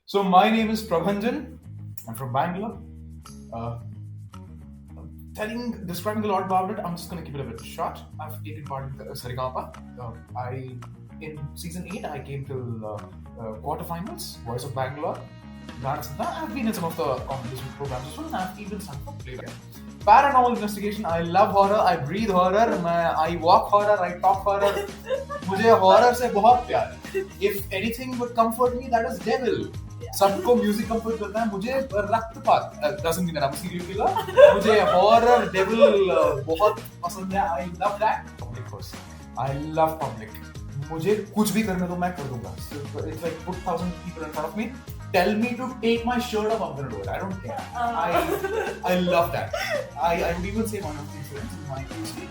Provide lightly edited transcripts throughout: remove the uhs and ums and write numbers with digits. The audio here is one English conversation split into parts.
So my name is Prabanjan. I'm from Bangalore. Uh, describing a lot about it, I'm just going to keep it a bit short. I've taken part in the Sarigapa. In season 8, I came to quarterfinals, Voice of Bangalore. I've been in some of the competition programs as well, and I've even sung for playback. Paranormal investigation. I love horror. I breathe horror. I walk horror. I talk horror. मुझे horror से बहुत प्यार है. If anything would comfort me, that is devil. सबको music comfort करता है, मुझे रक्तपात doesn't mean that I'm a serial killer. मुझे हॉरर डेविल बहुत पसंद है. I love that. Public person. I love public. मुझे कुछ भी करने दो, मैं कर दूंगा. It's like put 1,000 people in front of me. Tell me to take my shirt off, I'm gonna do it. I don't care. I love that. I would even say one of the friends in my PhD.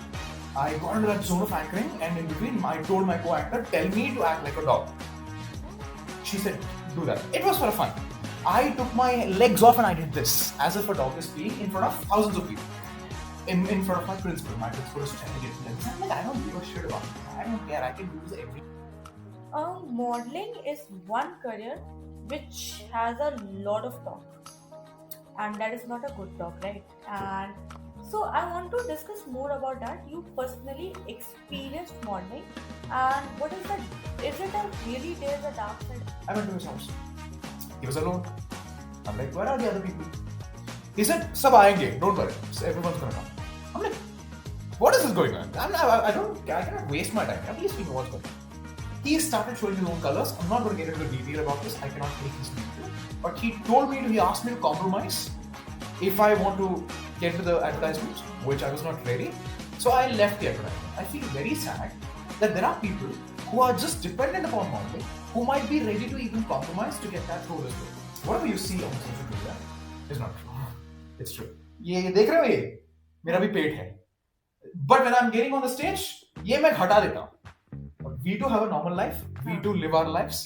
I got into that zone of anchoring, and in between, I told my co-actor, tell me to act like a dog. She said, do that. It was for fun. I took my legs off and I did this, as if a dog is peeing in front of thousands of people. In front of my principal. My principal was checking it. And I'm like, I don't give a shit about it. I don't care. I can do this every. Modeling is one career which has a lot of talk, and that is not a good talk, right? And so I want to discuss more about that. You personally experienced modeling, and what is that? Is it a really there's a dark side? I went to his house. He was alone. I'm like, where are the other people? He said, "Sab aayenge. Don't worry. So everyone's gonna come." I'm like, what is this going on? I cannot waste my time. At least we know what's going on. He started showing his own colors. I'm not going to get into detail about this. I cannot take this detail. But he asked me to compromise if I want to get to the advertisements, which I was not ready. So I left the advertisement. I feel very sad that there are people who are just dependent upon modeling, who might be ready to even compromise to get that role as well. Whatever you see on social media is not true. It's true. ये देख रहे हो ये मेरा भी पेट है. But when I'm getting on the stage, ये मैं हटा देता हूँ. We do have a normal life. We do live our lives.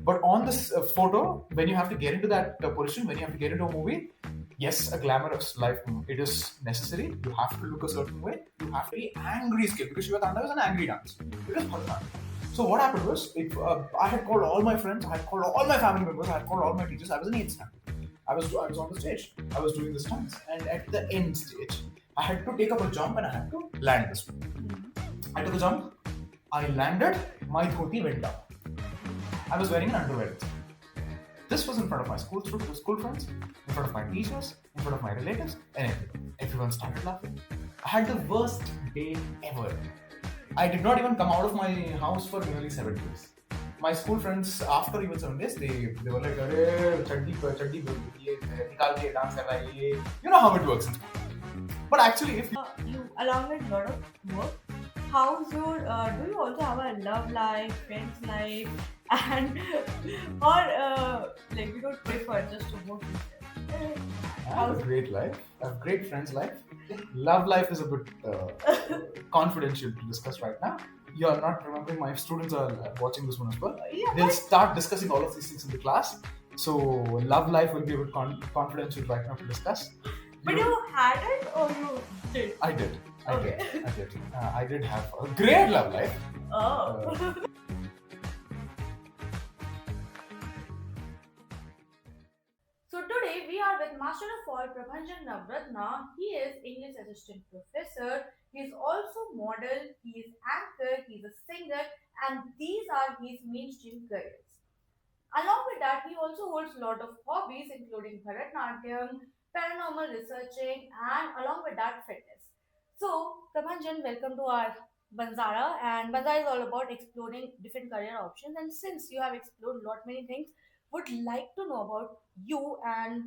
But on this photo, when you have to get into that position, when you have to get into a movie, yes, a glamorous life, it is necessary. You have to look a certain way. You have to be angry skill because Shiva Tanda was an angry dance. It was Bharatanatyam. So what happened was, I had called all my friends, I had called all my family members, I had called all my teachers. I was in 8th standard. I was on the stage. I was doing this dance, and at the end stage, I had to take up a jump and I had to land this way. I took a jump. I landed, my dhoti went down. I was wearing an underwear. This was in front of my school friends, in front of my teachers, in front of my relatives, and everyone started laughing. I had the worst day ever. I did not even come out of my house for nearly 7 days. My school friends, after even 7 days, they were like, "Arey, chaddi nikal ke dance kar raha hai." You know how it works in school. But actually, if You along with a lot of work, how's your do you also have a love life, friends life, and or like you don't prefer just to go to I have a great life. I have great friends' life. Love life is a bit confidential to discuss right now. You're not remembering. My students are watching this one as well. Yeah, They'll start discussing all of these things in the class. So love life will be a bit confidential right now to discuss. but you had it or you did? I did. Okay. I did have a great love life. Oh. So today we are with Master of all Prabanjan Navratna. He is English Assistant Professor. He is also model. He is anchor. He is a singer, and these are his mainstream careers. Along with that, he also holds a lot of hobbies, including Bharatanatyam, paranormal researching, and along with that, fitness. So, Prabhanjan, welcome to our Banzara, and Banzara is all about exploring different career options. And since you have explored a lot many things, would like to know about you and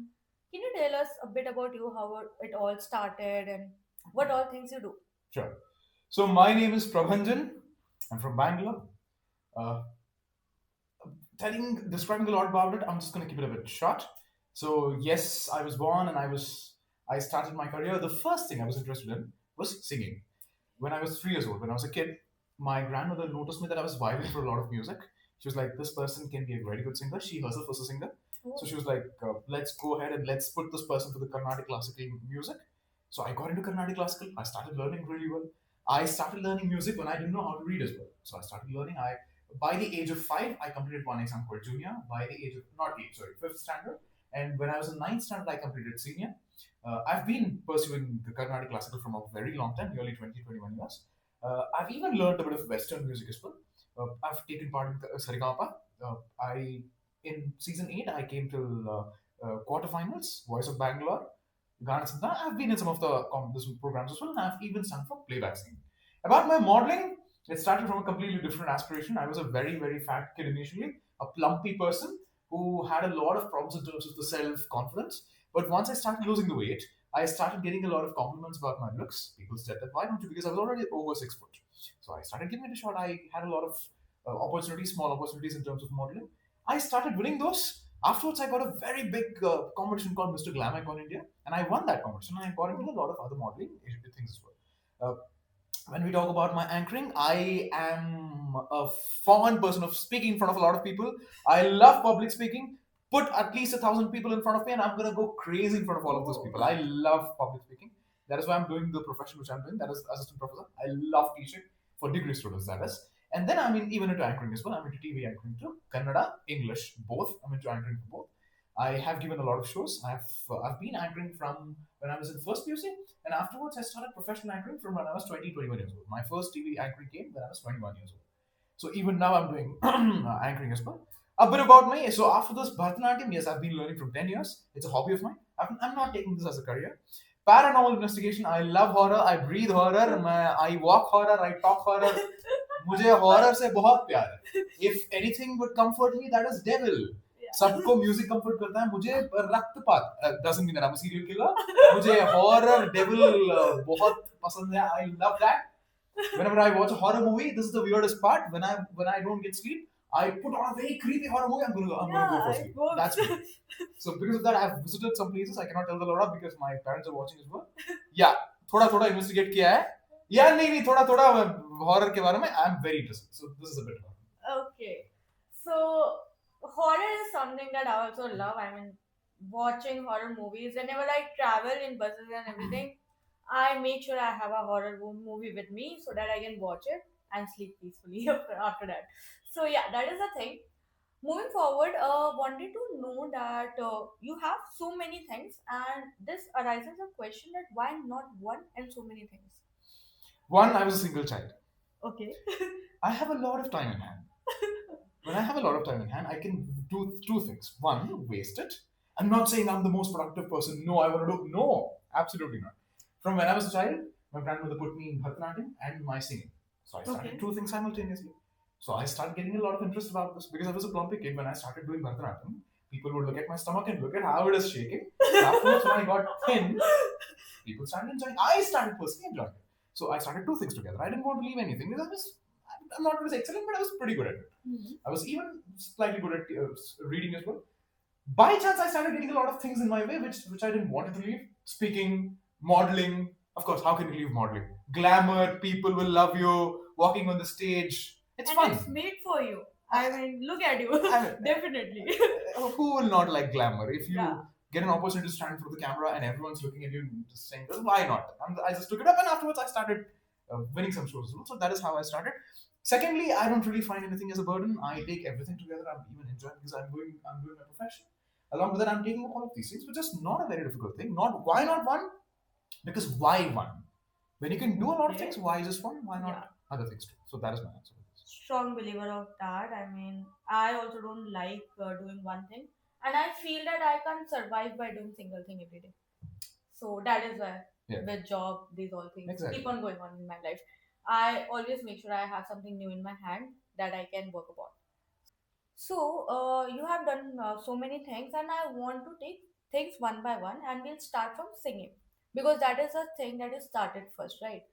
can you tell us a bit about you, how it all started, and what all things you do? Sure. So my name is Prabanjan. I'm from Bangalore. Uh, describing a lot about it, I'm just going to keep it a bit short. So yes, I was born and I started my career. The first thing I was interested in was singing. When I was 3 years old, when I was a kid, my grandmother noticed me that I was vibing for a lot of music. She was like, this person can be a very good singer. She herself was a singer. So she was like, let's go ahead and let's put this person for the Carnatic classical music. So I got into Carnatic classical. I started learning really well. I started learning music when I didn't know how to read as well. So I started learning. by the age of 5, I completed one exam called junior. By the age of, not 8, sorry, 5th standard. And when I was in 9th standard, I completed senior. I've been pursuing the Carnatic classical from a very long time, nearly 20, 21 years. I've even learned a bit of Western music as well. I've taken part in Sarigama. In season 8, I came till quarterfinals, Voice of Bangalore, Ghana Santa. I've been in some of the competition programs as well, and I've even sung for playback singing. About my modeling, it started from a completely different aspiration. I was a very, very fat kid initially, a plumpy person who had a lot of problems in terms of the self confidence. But once I started losing the weight, I started getting a lot of compliments about my looks. People said that, why don't you? Because I was already over 6 foot. So I started giving it a shot. I had a lot of opportunities, small opportunities in terms of modeling. I started winning those. Afterwards, I got a very big competition called Mr. Glam Icon India, and I won that competition. And I got into a lot of other modeling things as well. When we talk about my anchoring, I am a fond person of speaking in front of a lot of people. I love public speaking. Put at least 1,000 people in front of me, and I'm gonna go crazy in front of all of those people. I love public speaking. That is why I'm doing the profession which I'm doing. That is assistant professor. I love teaching for degree students. That is. And then I'm even into anchoring as well. I'm into TV anchoring too. Kannada, English, both. I'm into anchoring for both. I have given a lot of shows. I've been anchoring from when I was in first PUC, and afterwards I started professional anchoring from when I was 20, 21 years old. My first TV anchoring came when I was 21 years old. So even now I'm doing anchoring as well. A bit about me. So after this Bharatanatyam, yes, I've been learning from 10 years. It's a hobby of mine. I'm not taking this as a career. Paranormal investigation. I love horror. I breathe horror. I walk horror. I talk horror. मुझे horror से बहुत प्यार है. If anything would comfort me, that is devil. सबको music comfort करता है, मुझे रक्तपात doesn't mean that I'm a serial killer. मुझे हॉरर डेविल बहुत पसंद है. I love that. Whenever I watch a horror movie, this is the weirdest part. When I don't get sleep, I put on a very creepy horror movie. I'm gonna go for sleep. That's me. So because of that, I've visited some places. I cannot tell the Laura because my parents are watching as well. Yeah, थोड़ा investigate किया है. Yeah, नहीं थोड़ा horror के बारे में I'm very interested. So this is a bit. Okay, so horror is something that I also love. I mean, watching horror movies. Whenever I travel in buses and everything, I make sure I have a horror movie with me so that I can watch it and sleep peacefully after that. So yeah, that is the thing. Moving forward, wanted to know that you have so many things, and this arises a question that why not one and so many things? One, I was a single child. Okay. I have a lot of time in hand. When I have a lot of time in hand, I can do two things. One, waste it. I'm not saying I'm the most productive person. No, I want to do. No, absolutely not. From when I was a child, my grandmother put me in Bharatanatyam and my singing. So I started two things simultaneously. So I started getting a lot of interest about this because I was a plumpy kid. When I started doing Bharatanatyam, people would look at my stomach and look at how it is shaking. Afterwards, when I got thin, people started enjoying. I started personally enjoying it. So I started two things together. I didn't want to leave anything because I'm not always excellent, but I was pretty good at it. Mm-hmm. I was even slightly good at reading as well. By chance, I started getting a lot of things in my way, which I didn't want to leave. Speaking, modeling. Of course, how can you leave modeling? Glamour, people will love you. Walking on the stage, it's fun. It's made for you. I mean, look at you. Definitely. Who will not like glamour? If you get an opportunity to stand in front of the camera and everyone's looking at you and just saying, why not? I just took it up, and afterwards I started winning some shows as well. So that is how I started. Secondly, I don't really find anything as a burden. I take everything together. I'm even enjoying because I'm doing my profession. Along with that, I'm taking up all of these things, which is not a very difficult thing. Why not one? Because why one? When you can do a lot of things, why just one? Why not other things too? So that is my answer. Strong believer of that. I mean, I also don't like doing one thing, and I feel that I can't survive by doing single thing every day. So that is why with job, these all things keep on going on in my life. I always make sure I have something new in my hand that I can work upon. So you have done so many things, and I want to take things one by one, and we'll start from singing because that is a thing that is started first, right?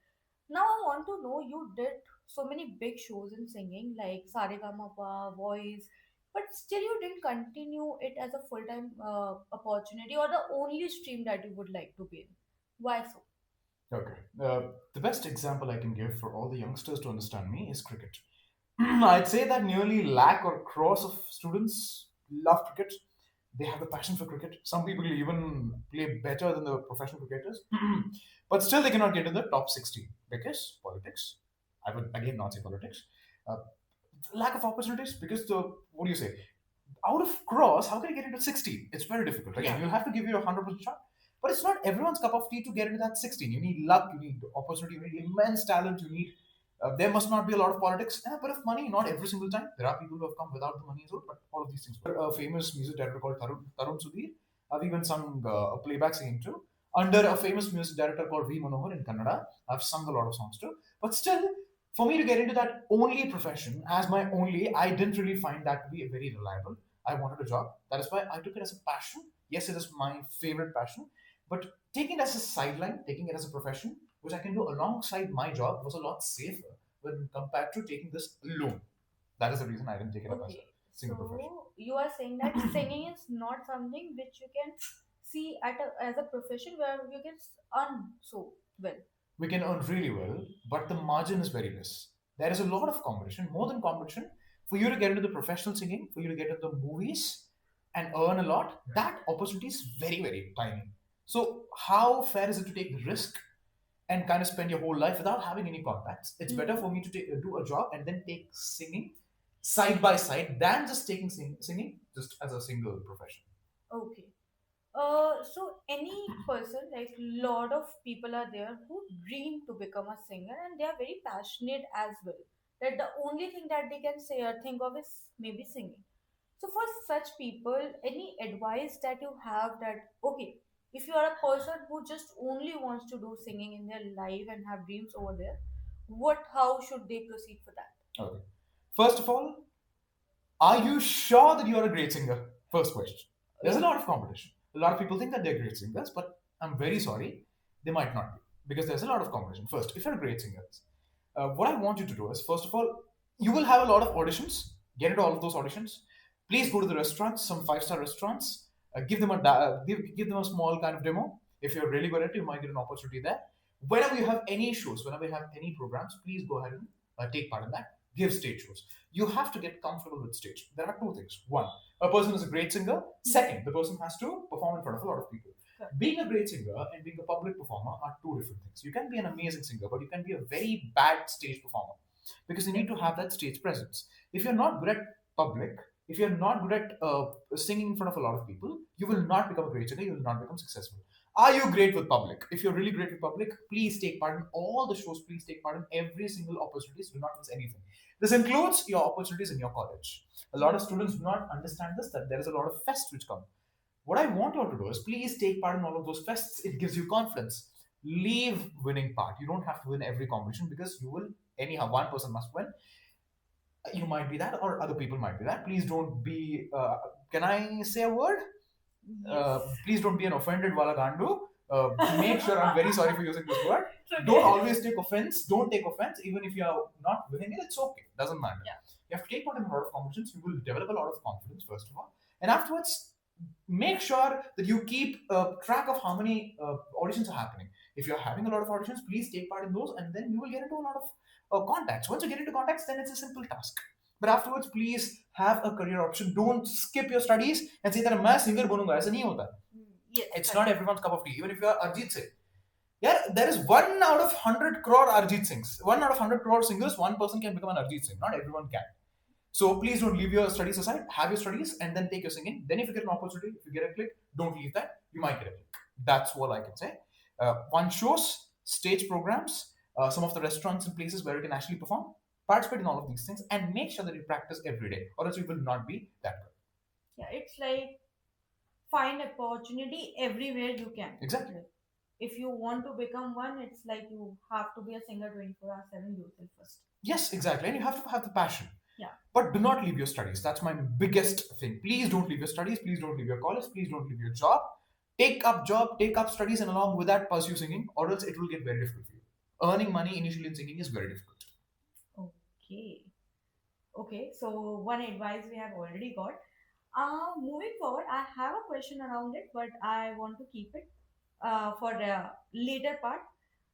Now I want to know, you did so many big shows in singing like Saregama, Voice, but still you didn't continue it as a full time opportunity or the only stream that you would like to be in. Why so? Okay. The best example I can give for all the youngsters to understand me is cricket. I'd say that nearly lakh or crores of students love cricket. They have the passion for cricket. Some people even play better than the professional cricketers, but still they cannot get in the top 60 because politics. I would again not say politics. Lack of opportunities because the what do you say? Out of cross, how can you get into 16? It's very difficult. Again, Yeah. you'll have to give you a 100% shot. But it's not everyone's cup of tea to get into that 16. You need luck, you need opportunity, you need immense talent, you need. There must not be a lot of politics and a bit of money, not every single time. There are people who have come without the money as well, but all of these things. A famous music director called Tarun Sudhir. I've even sung a playback singing too. Under a famous music director called V. Manohar in Kannada. I've sung a lot of songs too. But still, for me to get into that only profession as my only, I didn't really find that to be very reliable. I wanted a job. That is why I took it as a passion. Yes, it is my favorite passion, but taking it as a sideline, taking it as a profession, which I can do alongside my job, was a lot safer when compared to taking this alone. That is the reason I didn't take it up as a Okay. single profession. So you are saying that singing is not something which you can see as a profession where you can earn so well. We can earn really well, but the margin is very less. There is a lot of competition, more than competition. For you to get into the professional singing, for you to get into the movies and earn a lot, that opportunity is very, very tiny. So, how fair is it to take the risk and kind of spend your whole life without having any contacts? It's better Mhm. for me to do a job and then take singing side by side than just taking singing just as a single profession. Okay. So any person, like lot of people are there who dream to become a singer and they are very passionate as well. That the only thing that they can say or think of is maybe singing. So for such people, any advice that you have that okay, if you are a person who just only wants to do singing in their life and have dreams over there, how should they proceed for that? Okay. First of all, are you sure that you're a great singer? First question. There's a Yeah. lot of competition. A lot of people think that they're great singers, but I'm very sorry, they might not be because there's a lot of competition. First, if you're a great singer, what I want you to do is, first of all, you will have a lot of auditions. Get into all of those auditions. Please go to the restaurants, some five-star restaurants. Give them a small kind of demo. If you're really good at it, you might get an opportunity there. Whenever you have any shows, whenever you have any programs, please go ahead and take part in that. Give stage shows. You have to get comfortable with stage. There are two things. One, a person is a great singer. Second, the person has to perform in front of a lot of people. Correct. Being a great singer and being a public performer are two different things. You can be an amazing singer, but you can be a very bad stage performer because you need to have that stage presence. If you're not good at public, if you're not good at singing in front of a lot of people, you will not become a great singer. You will not become successful. Are you great with public? If you're really great with public, please take part in all the shows. Please take part in every single opportunities. Do not miss anything. This includes your opportunities in your college. A lot of students do not understand this, that there is a lot of fests which come. What I want you all to do is please take part in all of those fests. It gives you confidence. Leave winning part. You don't have to win every competition because you will anyhow. One person must win. You might be that, or other people might be that. Please don't be. Can I say a word? Yes. Please don't be an offended wala gandu. Make sure I'm very sorry for using this word. It's okay. Don't always take offense. Don't take offense, even if you are not winning it. It's okay. Doesn't matter. Yeah. You have to take part in a lot of competitions. You will develop a lot of confidence first of all, and afterwards, make sure that you keep track of how many auditions are happening. If you're having a lot of auditions, please take part in those, and then you will get into a lot of contacts. Once you get into contacts, then it's a simple task. But afterwards, please have a career option. Don't skip your studies and say that मैं singer बनूंगा. ऐसा नहीं होता. Yes. It's not Correct. everyone's cup of tea. Even if you are Arjit Singh, yeah, there is 1 out of 100 crore Arjit Singhs. 1 out of 100 crore singers, one person can become an Arjit Singh. Not everyone can. So please don't leave your studies aside. Have your studies and then take your singing. Then if you get an opportunity, if you get a click, don't leave that. You might get a click. That's all I can say. One shows, stage programs, some of the restaurants and places where you can actually perform. Participate in all of these things and make sure that you practice every day, or else you will not be that good. Yeah, it's like find opportunity everywhere you can. Exactly. Like, if you want to become one, it's like you have to be a singer 24 hours 7 yourself first. Yes, exactly. And you have to have the passion. Yeah. But do not leave your studies. That's my biggest thing. Please don't leave your studies. Please don't leave your college. Please don't leave your job. Take up job, take up studies, and along with that, pursue singing, or else it will get very difficult for you. Earning money initially in singing is very difficult. Okay. Okay, so one advice we have already got. Moving forward, I have a question around it, but I want to keep it for the later part.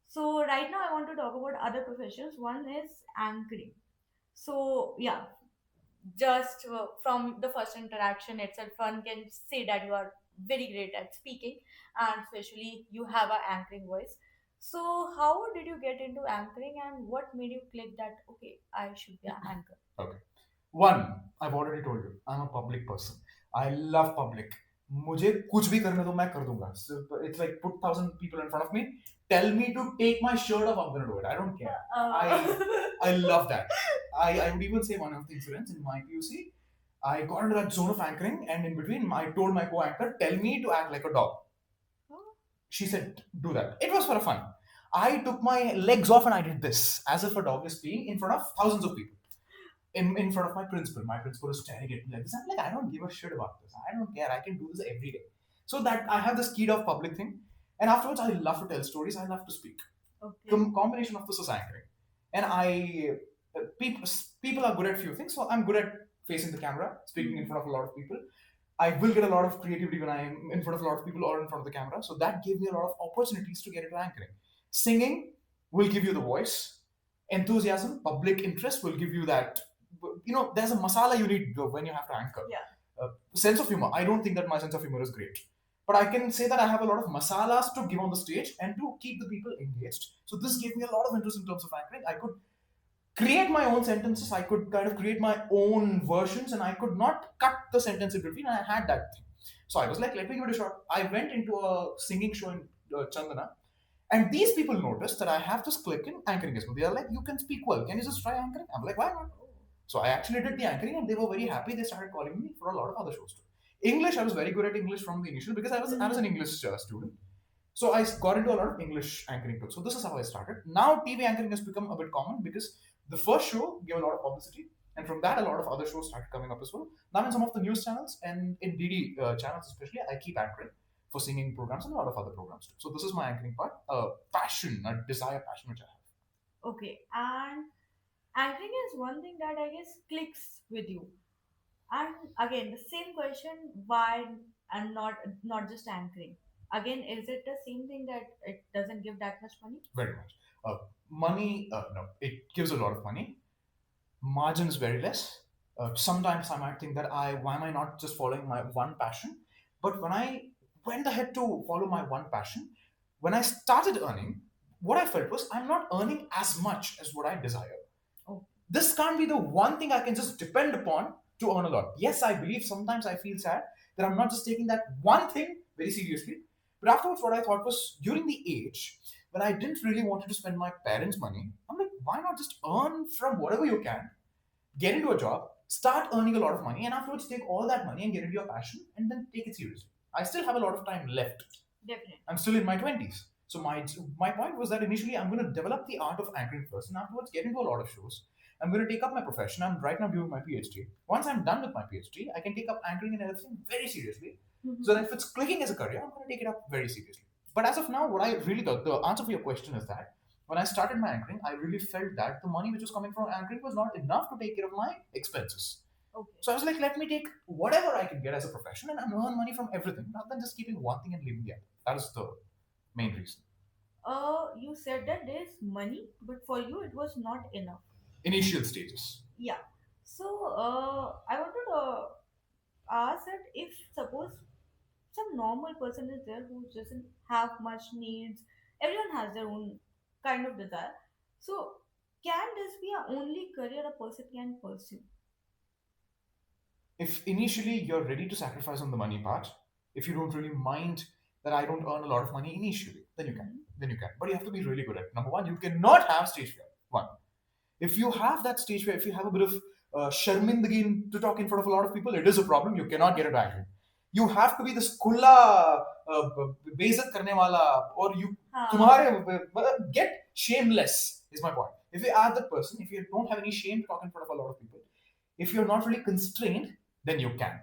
So right now, I want to talk about other professions. One is anchoring. So yeah, just from the first interaction itself, one can say that you are very great at speaking, and especially you have an anchoring voice. So how did you get into anchoring, and what made you click that okay, I should be an anchor? Okay. One, I've already told you, I'm a public person. I love public. मुझे कुछ भी करने दो मैं कर दूंगा. So it's like put 1,000 people in front of me. Tell me to take my shirt off, I'm gonna do it. I don't care. I love that. I would even say one of the incidents in my PUC. I got into that zone of anchoring, and in between, I told my co-anchor, "Tell me to act like a dog." She said, "Do that." It was for fun. I took my legs off and I did this as if a dog is peeing in front of thousands of people. In front of my principal. My principal is staring at me like this. I'm like, I don't give a shit about this. I don't care. I can do this every day. So that I have this keyed off public thing. And afterwards, I love to tell stories. I love to speak. Okay. Combination of this is anchoring. And people are good at few things. So I'm good at facing the camera, speaking in front of a lot of people. I will get a lot of creativity when I'm in front of a lot of people or in front of the camera. So that gave me a lot of opportunities to get into anchoring. Singing will give you the voice. Enthusiasm, public interest will give you that. There's a masala you need when you have to anchor. Yeah. Sense of humor. I don't think that my sense of humor is great. But I can say that I have a lot of masalas to give on the stage and to keep the people engaged. So this gave me a lot of interest in terms of anchoring. I could create my own sentences. I could kind of create my own versions, and I could not cut the sentence in between. And I had that thing. So I was like, let me give it a shot. I went into a singing show in Chandana, and these people noticed that I have this click in anchoring as well. They are like, you can speak well. Can you just try anchoring? I'm like, why not? So I actually did the anchoring, and they were very happy. They started calling me for a lot of other shows too. English, I was very good at English from the initial because I was an English student. So I got into a lot of English anchoring too. So this is how I started. Now TV anchoring has become a bit common because the first show gave a lot of publicity, and from that a lot of other shows started coming up as well. Now in some of the news channels and in DD channels especially, I keep anchoring for singing programs and a lot of other programs too. So this is my anchoring part. Passion, a desire, passion which I have. Okay. And anchoring is one thing that I guess clicks with you. And again, the same question: why and not just anchoring? Again, is it the same thing that it doesn't give that much money? Very much. Money, no, it gives a lot of money. Margin is very less. Sometimes I might think that why am I not just following my one passion? But when I went ahead to follow my one passion, when I started earning, what I felt was I'm not earning as much as what I desire. Oh. This can't be the one thing I can just depend upon to earn a lot. Yes, I believe sometimes I feel sad that I'm not just taking that one thing very seriously. But afterwards, what I thought was during the age when I didn't really want to spend my parents' money, I'm like, why not just earn from whatever you can, get into a job, start earning a lot of money, and afterwards take all that money and get into your passion and then take it seriously. I still have a lot of time left. Definitely. I'm still in my 20s. So my point was that initially I'm going to develop the art of anchoring first and afterwards get into a lot of shows. I'm going to take up my profession. I'm right now doing my PhD. Once I'm done with my PhD, I can take up anchoring and everything very seriously. Mhm. So that if it's clicking as a career, I'm going to take it up very seriously. But as of now, what I really got, the answer for your question is that when I started my anchoring, I really felt that the money which was coming from anchoring was not enough to take care of my expenses. Okay. So I was like, let me take whatever I can get as a profession and earn money from everything, rather than just keeping one thing and leaving the other. That is the main reason. You said that there's money, but for you it was not enough. Initial stages. Yeah. So I wanted to ask that if suppose some normal person is there who doesn't have much needs, everyone has their own kind of desire. So can this be a only career a person can pursue? If initially you're ready to sacrifice on the money part, if you don't really mind that I don't earn a lot of money initially, then you can. Then you can. But you have to be really good at it. Number one, you cannot have stage fear. One. If you have that stage fear, if you have a bit of sharmindagi to talk in front of a lot of people, it is a problem. You cannot get it angry. You have to be this kulla बेइज्जत करने वाला, or you हाँ. तुम्हारे get shameless is my point. If you are that person, if you don't have any shame to talk in front of a lot of people, if you're not really constrained, then you can.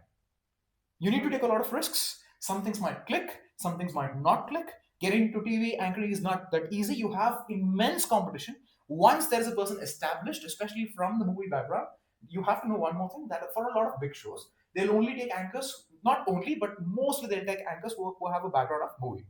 You need to take a lot of risks. Some things might click, some things might not click. Getting to TV anchoring is not that easy. You have immense competition. Once there is a person established, especially from the movie background, you have to know one more thing, that for a lot of big shows, they'll only take anchors, not only, but mostly they'll take anchors who have a background of movie.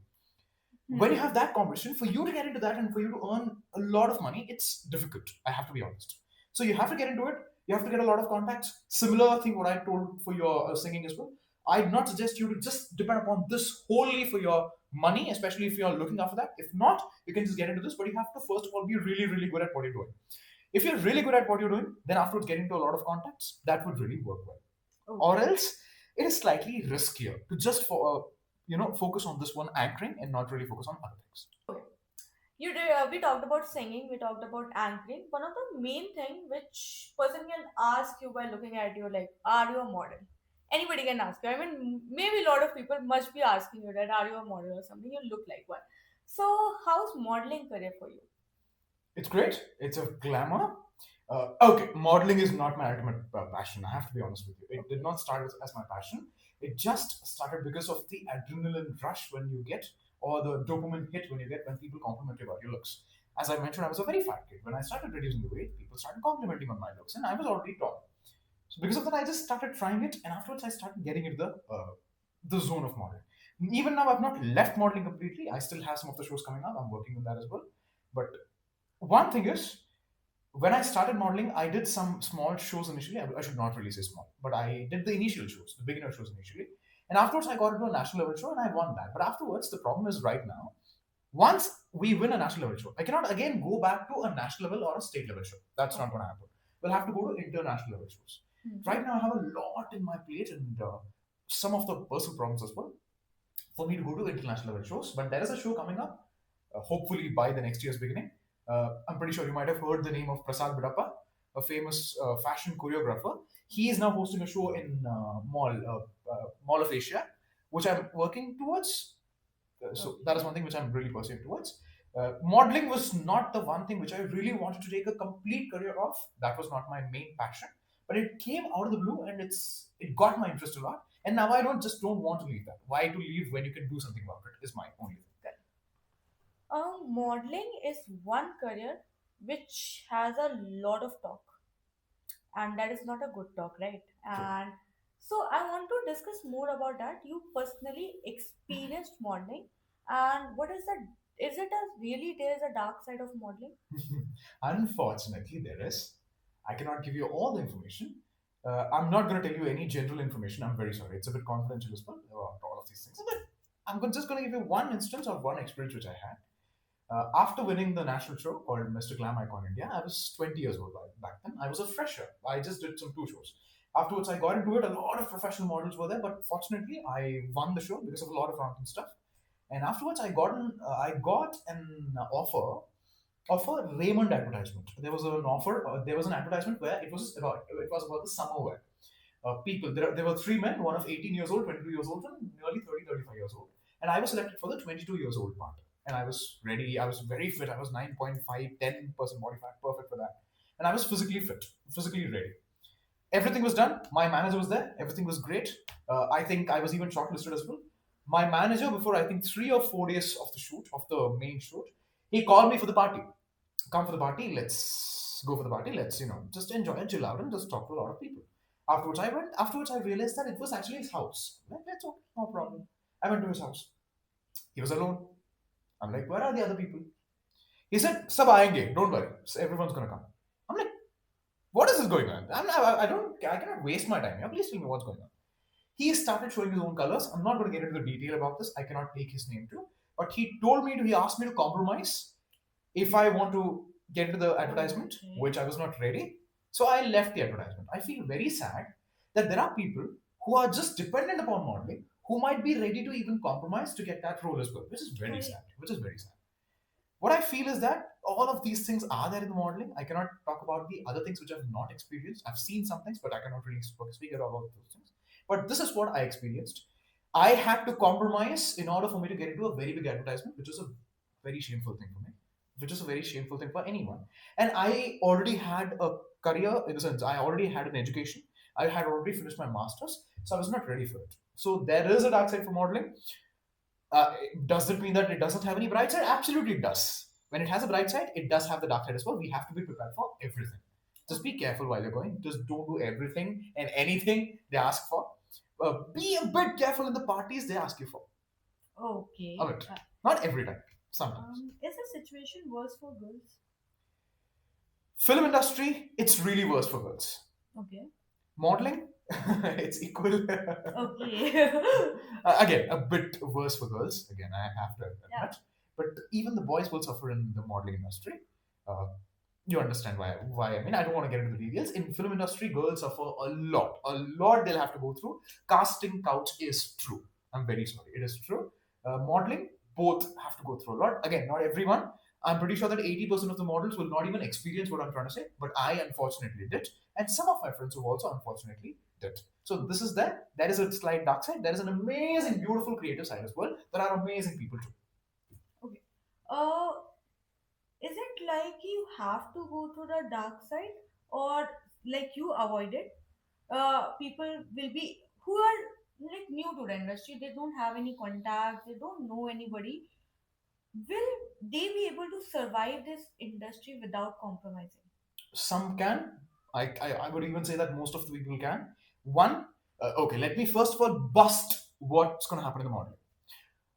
When you have that competition, for you to get into that and for you to earn a lot of money, it's difficult. I have to be honest. So you have to get into it. You have to get a lot of contacts. Similar thing what I told for your singing as well. I'd not suggest you to just depend upon this wholly for your money, especially if you're looking after that. If not, you can just get into this, but you have to first of all be really, really good at what you're doing. If you're really good at what you're doing, then afterwards getting into a lot of contacts, that would really work well. Or Okay. else, it is slightly riskier to just focus on this one anchoring and not really focus on other things. Okay. We talked about singing, we talked about anchoring. One of the main thing which person can ask you by looking at you, like, are you a model? Anybody can ask you. I mean, maybe a lot of people must be asking you that, are you a model or something? You look like one. So, how's modeling career for you? It's great. It's a glamour. Okay, modeling is not my ultimate passion. I have to be honest with you. It did Okay. not start as my passion. It just started because of the adrenaline rush when you get, or the dopamine hit when you get when people compliment you about your looks. As I mentioned, I was a very fat kid. When I started reducing the weight, people started complimenting on my looks, and I was already tall. So because of that, I just started trying it, and afterwards, I started getting into the zone of modeling. Even now, I've not left modeling completely. I still have some of the shows coming up. I'm working on that as well. But one thing is, when I started modeling, I did some small shows initially. I should not really say small, but I did the initial shows, the beginner shows initially. And afterwards, I got into a national level show and I won that. But afterwards, the problem is right now, once we win a national level show, I cannot again go back to a national level or a state level show. That's not Okay. going to happen. We'll have to go to international level shows. Hmm. Right now, I have a lot in my plate and some of the personal problems as well for me to go to international level shows. But there is a show coming up, hopefully by the next year's beginning. I'm pretty sure you might have heard the name of Prasad Bidappa, a famous fashion choreographer. He is now hosting a show in Mall of Asia, which I'm working towards. So that is Okay. one thing which I'm really pursuing towards. Modeling was not the one thing which I really wanted to take a complete career of. That was not my main passion, but it came out of the blue and it got my interest a lot. And now I don't want to leave that. Why to leave when you can do something about it? Is my only thing. Modeling is one career which has a lot of talk, and that is not a good talk, right? True. And so I want to discuss more about that. You personally experienced modeling, and what is that? Is it a really there is a dark side of modeling? Unfortunately, there is. I cannot give you all the information. I'm not going to tell you any general information. I'm very sorry. It's a bit confidential as well about all of these things. But just going to give you one instance of one experience which I had. After winning the national show called Mr. Glam Icon India, I was 20 years old back then. I was a fresher. I just did some two shows. Afterwards, I got into it. A lot of professional models were there, but fortunately, I won the show because of a lot of random stuff. And afterwards, I got an offer of a Raymond advertisement. There was an offer. There was an advertisement where it was about the summer wear. People. There were three men, one of 18 years old, 22 years old, and nearly 30, 35 years old. And I was selected for the 22 years old part. And I was ready. I was very fit. I was 9.5, 10% body fat, perfect for that. And I was physically fit, physically ready. Everything was done. My manager was there. Everything was great. I think I was even shortlisted as well. My manager, before I think 3 or 4 days of the shoot, of the main shoot, he called me for the party. Come for the party. Let's go for the party. Let's just enjoy and chill out and just talk to a lot of people. Afterwards, I went. Afterwards, I realized that it was actually his house. Like, that's okay, no problem. I went to his house. He was alone. I'm like, where are the other people? He said, "Sab aayenge. Don't worry. So everyone's gonna come." I'm like, what is this going on? I cannot waste my time here. Please tell me what's going on. He started showing his own colors. I'm not going to get into the detail about this. I cannot take his name too. But he asked me to compromise if I want to get into the advertisement, Okay. which I was not ready. So I left the advertisement. I feel very sad that there are people who are just dependent upon modeling who might be ready to even compromise to get that role as well, which is very Correct. sad. Which is very sad. What I feel is that all of these things are there in the modeling. I cannot talk about the other things which I've not experienced. I've seen some things, but I cannot really speak about those things. But this is what I experienced. I had to compromise in order for me to get into a very big advertisement, which was a very shameful thing for me, which is a very shameful thing for anyone. And I already had a career in the sense I already had an education. I had already finished my master's, so I was not ready for it. So there is a dark side for modeling. Does it mean that it doesn't have any bright side? Absolutely, it does. When it has a bright side, it does have the dark side as well. We have to be prepared for everything. Just be careful while you're going. Just don't do everything and anything they ask for. Be a bit careful in the parties they ask you for. A Okay. bit. Not every time. Sometimes. Is the situation worse for girls? Film industry, it's really worse for girls. Okay. Modeling, it's equal. Okay. Again, a bit worse for girls. Again, I have to admit. Yeah. But even the boys will suffer in the modeling industry. Uh, You understand why I mean, I don't want to get into the details. In film industry, girls suffer a lot they'll have to go through. Casting couch is true. I'm very sorry, it is true. Modeling, both have to go through a lot. Again, not everyone. I'm pretty sure that 80% of the models will not even experience what I'm trying to say, but I unfortunately did, and some of my friends who also unfortunately did. So this is there is a slight dark side. There is an amazing beautiful creative side as well. There are amazing people too. Okay. Uh, is it like you have to go to the dark side, or like you avoid it? People will be who are like new to the industry, they don't have any contacts, they don't know anybody. Will they be able to survive this industry without compromising? Some can. I would even say that most of the people can. One, okay, let me first of all bust what's going to happen in the model.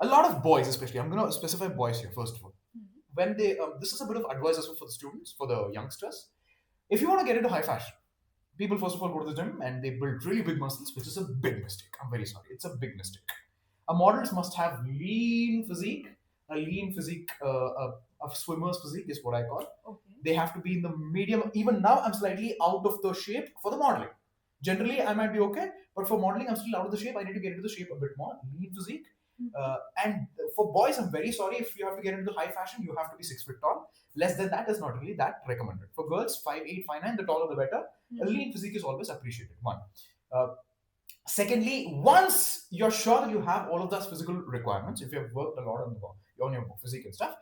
A lot of boys, especially, I'm going to specify boys here first of all. Mhm. When they, this is a bit of advice as well for the students, for the youngsters. If you want to get into high fashion, people first of all go to the gym and they build really big muscles, which is a big mistake. I'm very sorry, it's a big mistake. A models must have lean physique, a lean physique, a swimmer's physique is what I call. Okay. They have to be in the medium. Even now, I'm slightly out of the shape for the modeling. Generally, I might be okay, but for modeling, I'm still out of the shape. I need to get into the shape a bit more. Lean physique. And for boys, I'm very sorry, if you have to get into high fashion, you have to be 6 feet tall. Less than that is not really that recommended. For girls, 5'8", 5'9", the taller the better. A lean physique is always appreciated. One. Uh, Secondly, once you're sure that you have all of those physical requirements, if you have worked a lot on your physique and stuff,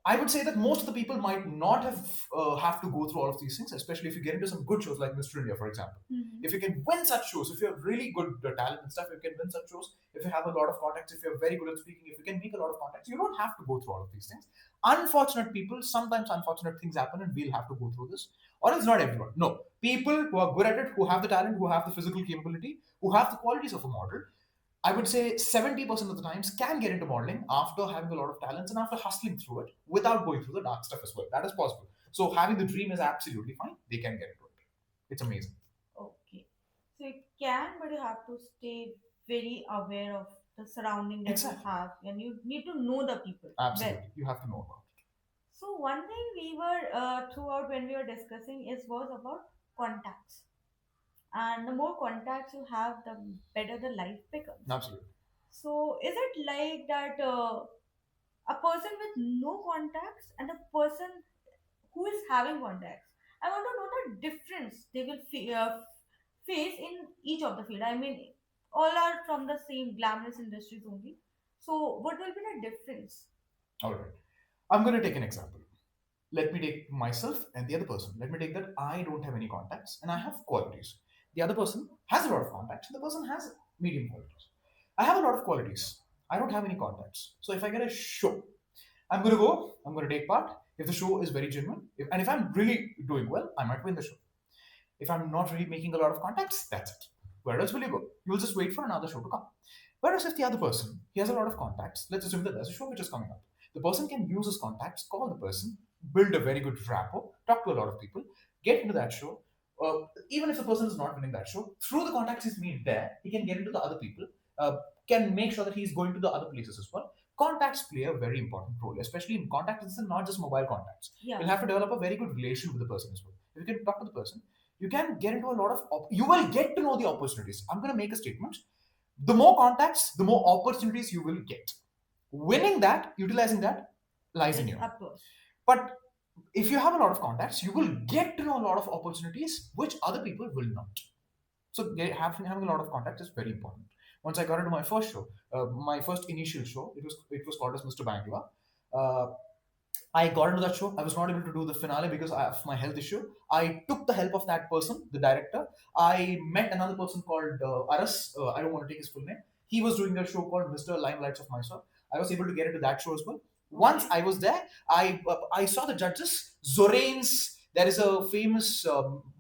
I would say that most of the people might not have to go through all of these things, especially if you get into some good shows like Mr. India, for example. Mhm. If you can win such shows, if you have really good talent and stuff, you can win such shows. If you have a lot of contacts, if you're very good at speaking, if you can make a lot of contacts, you don't have to go through all of these things. Unfortunate people, sometimes unfortunate things happen, and we'll have to go through this. Or it's not everyone. No, people who are good at it, who have the talent, who have the physical capability, who have the qualities of a model, I would say 70% of the times can get into modeling after having a lot of talents and after hustling through it without going through the dark stuff as well. That is possible. So having the dream is absolutely fine. They can get into it. It's amazing. Okay. So you can, but you have to stay very aware of the surrounding that you Exactly. have, and you need to know the people well. Absolutely. You have to know about it. So one thing we were throughout when we were discussing is was about contacts, and the more contacts you have, the better the life becomes. Absolutely. So is it like that a person with no contacts and a person who is having contacts? I want to know the difference they will face in each of the field. I mean, all are from the same glamorous industries only. So what will be the difference? All right. I'm going to take an example. Let me take myself and the other person. Let me take that I don't have any contacts and I have qualities. The other person has a lot of contacts and the person has medium qualities. I have a lot of qualities. I don't have any contacts. So if I get a show, I'm going to go, I'm going to take part. If the show is very genuine, and if I'm really doing well, I might win the show. If I'm not really making a lot of contacts, that's it. Where else will you go? You'll just wait for another show to come. Whereas if the other person, he has a lot of contacts, let's assume that there's a show which is coming up. The person can use his contacts, call the person, build a very good rapport, talk to a lot of people, get into that show. Even if the person is not winning that show, through the contacts he's made there, he can get into the other people, can make sure that he's going to the other places as well. Contacts play a very important role, especially in contacts. It's not just mobile contacts. Yeah. You'll have to develop a very good relation with the person as well. If you can talk to the person, you can get into a lot of you will get to know the opportunities. I'm going to make a statement. The more contacts, the more opportunities you will get. Winning that, utilizing that, lies in Yes, you. of course. But if you have a lot of contacts, you will get to know a lot of opportunities which other people will not. So having a lot of contacts is very important. Once I got into my first show, my first initial show, it was called as Mr. Banzara. Uh, I got into that show. I was not able to do the finale because of my health issue. I took the help of that person, the director. I met another person called Aras. I don't want to take his full name. He was doing a show called Mr. Limelights of Mysore. I was able to get into that show as well. Once I was there, I saw the judges. Zorains. There is a famous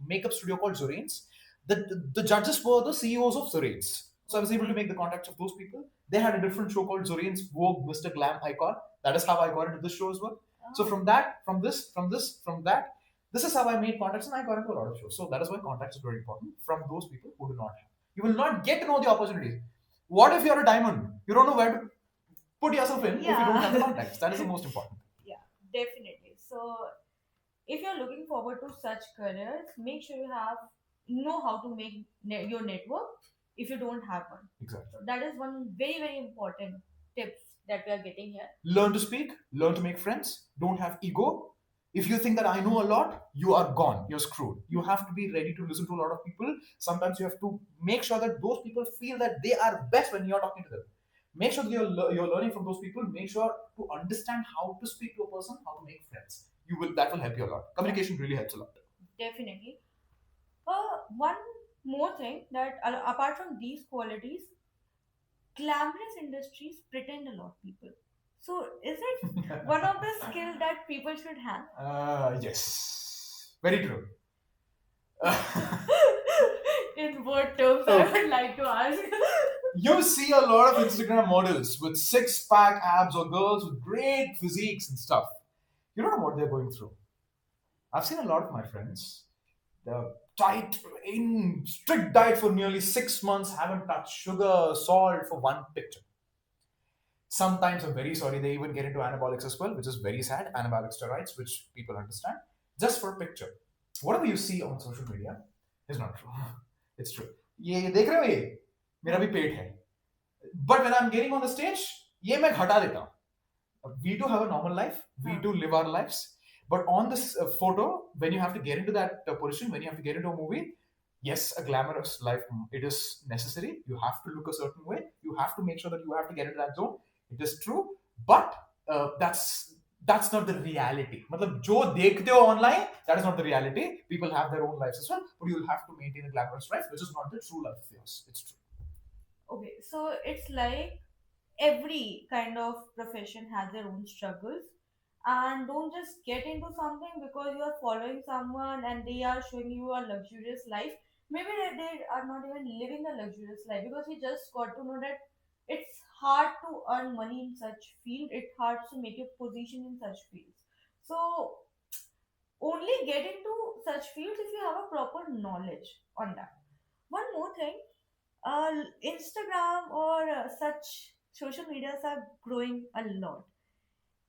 makeup studio called Zorains. The judges were the CEOs of Zorains. So I was able to make the contacts of those people. They had a different show called Zorains Vogue Mr. Glam Icon. That is how I got into this show as well. So from that, from that, this is how I made contacts and I got into a lot of shows. So that is why contacts is very important from those people who do not have. You will not get to know the opportunities. What if you're a diamond? You don't know where to put yourself in if you don't have the contacts. That is the most important. Yeah, definitely. So if you're looking forward to such careers, make sure you have know how to make your network if you don't have one. Exactly. So that is one very important tips that we are getting here. Learn to speak, learn to make friends, don't have ego. If you think that I know a lot, you are gone, you're screwed. You have to be ready to listen to a lot of people. Sometimes you have to make sure that those people feel that they are best when you're talking to them. Make sure that you're learning from those people. Make sure to understand how to speak to a person, how to make friends. That will help you a lot. Communication really helps a lot. Definitely. One more thing that apart from these qualities, glamorous industries pretend a lot people. So is it one of the skill that people should have? Yes, very true. In what terms I would like to ask? You see a lot of Instagram models with six-pack abs or girls with great physiques and stuff. You don't know what they're going through. I've seen a lot of my friends. They're tight, in strict diet for nearly 6 months, haven't touched sugar, salt for one picture. Sometimes, I'm very sorry, they even get into anabolics as well, which is very sad. Anabolic steroids, which people understand, just for a picture. Whatever you see on social media is not true. It's true. ये देख रहे हो ये मेरा भी पेट है. But when I'm getting on the stage, ये मैं घटा देता हूँ. We do have a normal life. We do live our lives. But on this photo, when you have to get into that position, when you have to get into a movie, yes, a glamorous life, it is necessary. You have to look a certain way. You have to make sure that you have to get into that zone. It is true. But that's not the reality. मतलब जो देखते हो online, that is not the reality. People have their own lives as well, but you'll have to maintain a glamorous life, which is not the true life of yours. It's true. Okay, so it's like every kind of profession has their own struggles, and don't just get into something because you are following someone and they are showing you a luxurious life. Maybe they are not even living a luxurious life because he just got to know that it's hard to earn money in such field, it's hard to make a position in such fields. So only get into such fields if you have a proper knowledge on that. One more thing, Instagram or such social medias are growing a lot.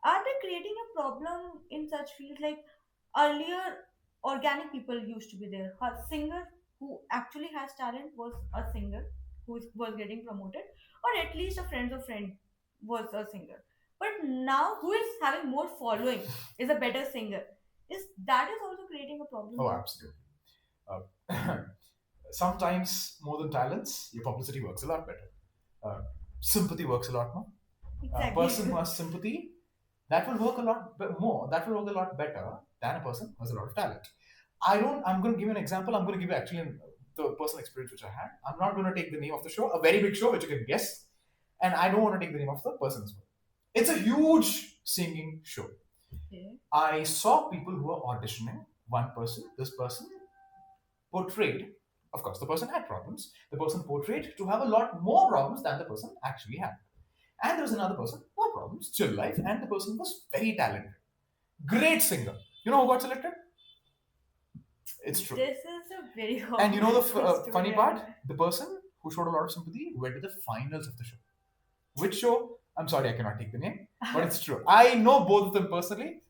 Are they creating a problem in such fields? Like earlier, organic people used to be there. A singer who actually has talent was a singer was getting promoted, or at least a friend of friend was a singer. But now, who is having more following is a better singer. Is that is also creating a problem? Oh, absolutely. Uh, sometimes more than talents, your publicity works a lot better. Sympathy works a lot more. A Exactly. person who has sympathy, that will work a lot more. That will work a lot better than a person who has a lot of talent. I'm going to give you an example. I'm going to give you actually the personal experience which I had. I'm not going to take the name of the show, a very big show which you can guess, and I don't want to take the name of the person as well. It's a huge singing show. Okay. I saw people who were auditioning. This person portrayed, of course, the person had problems. The person portrayed to have a lot more problems than the person actually had. And there was another person, no problems, chill life, and the person was very talented. Great singer. You know who got selected? It's true. This is a very And you know the story. funny part? The person who showed a lot of sympathy went to the finals of the show. Which show? I'm sorry, I cannot take the name, but it's true. I know both of them personally.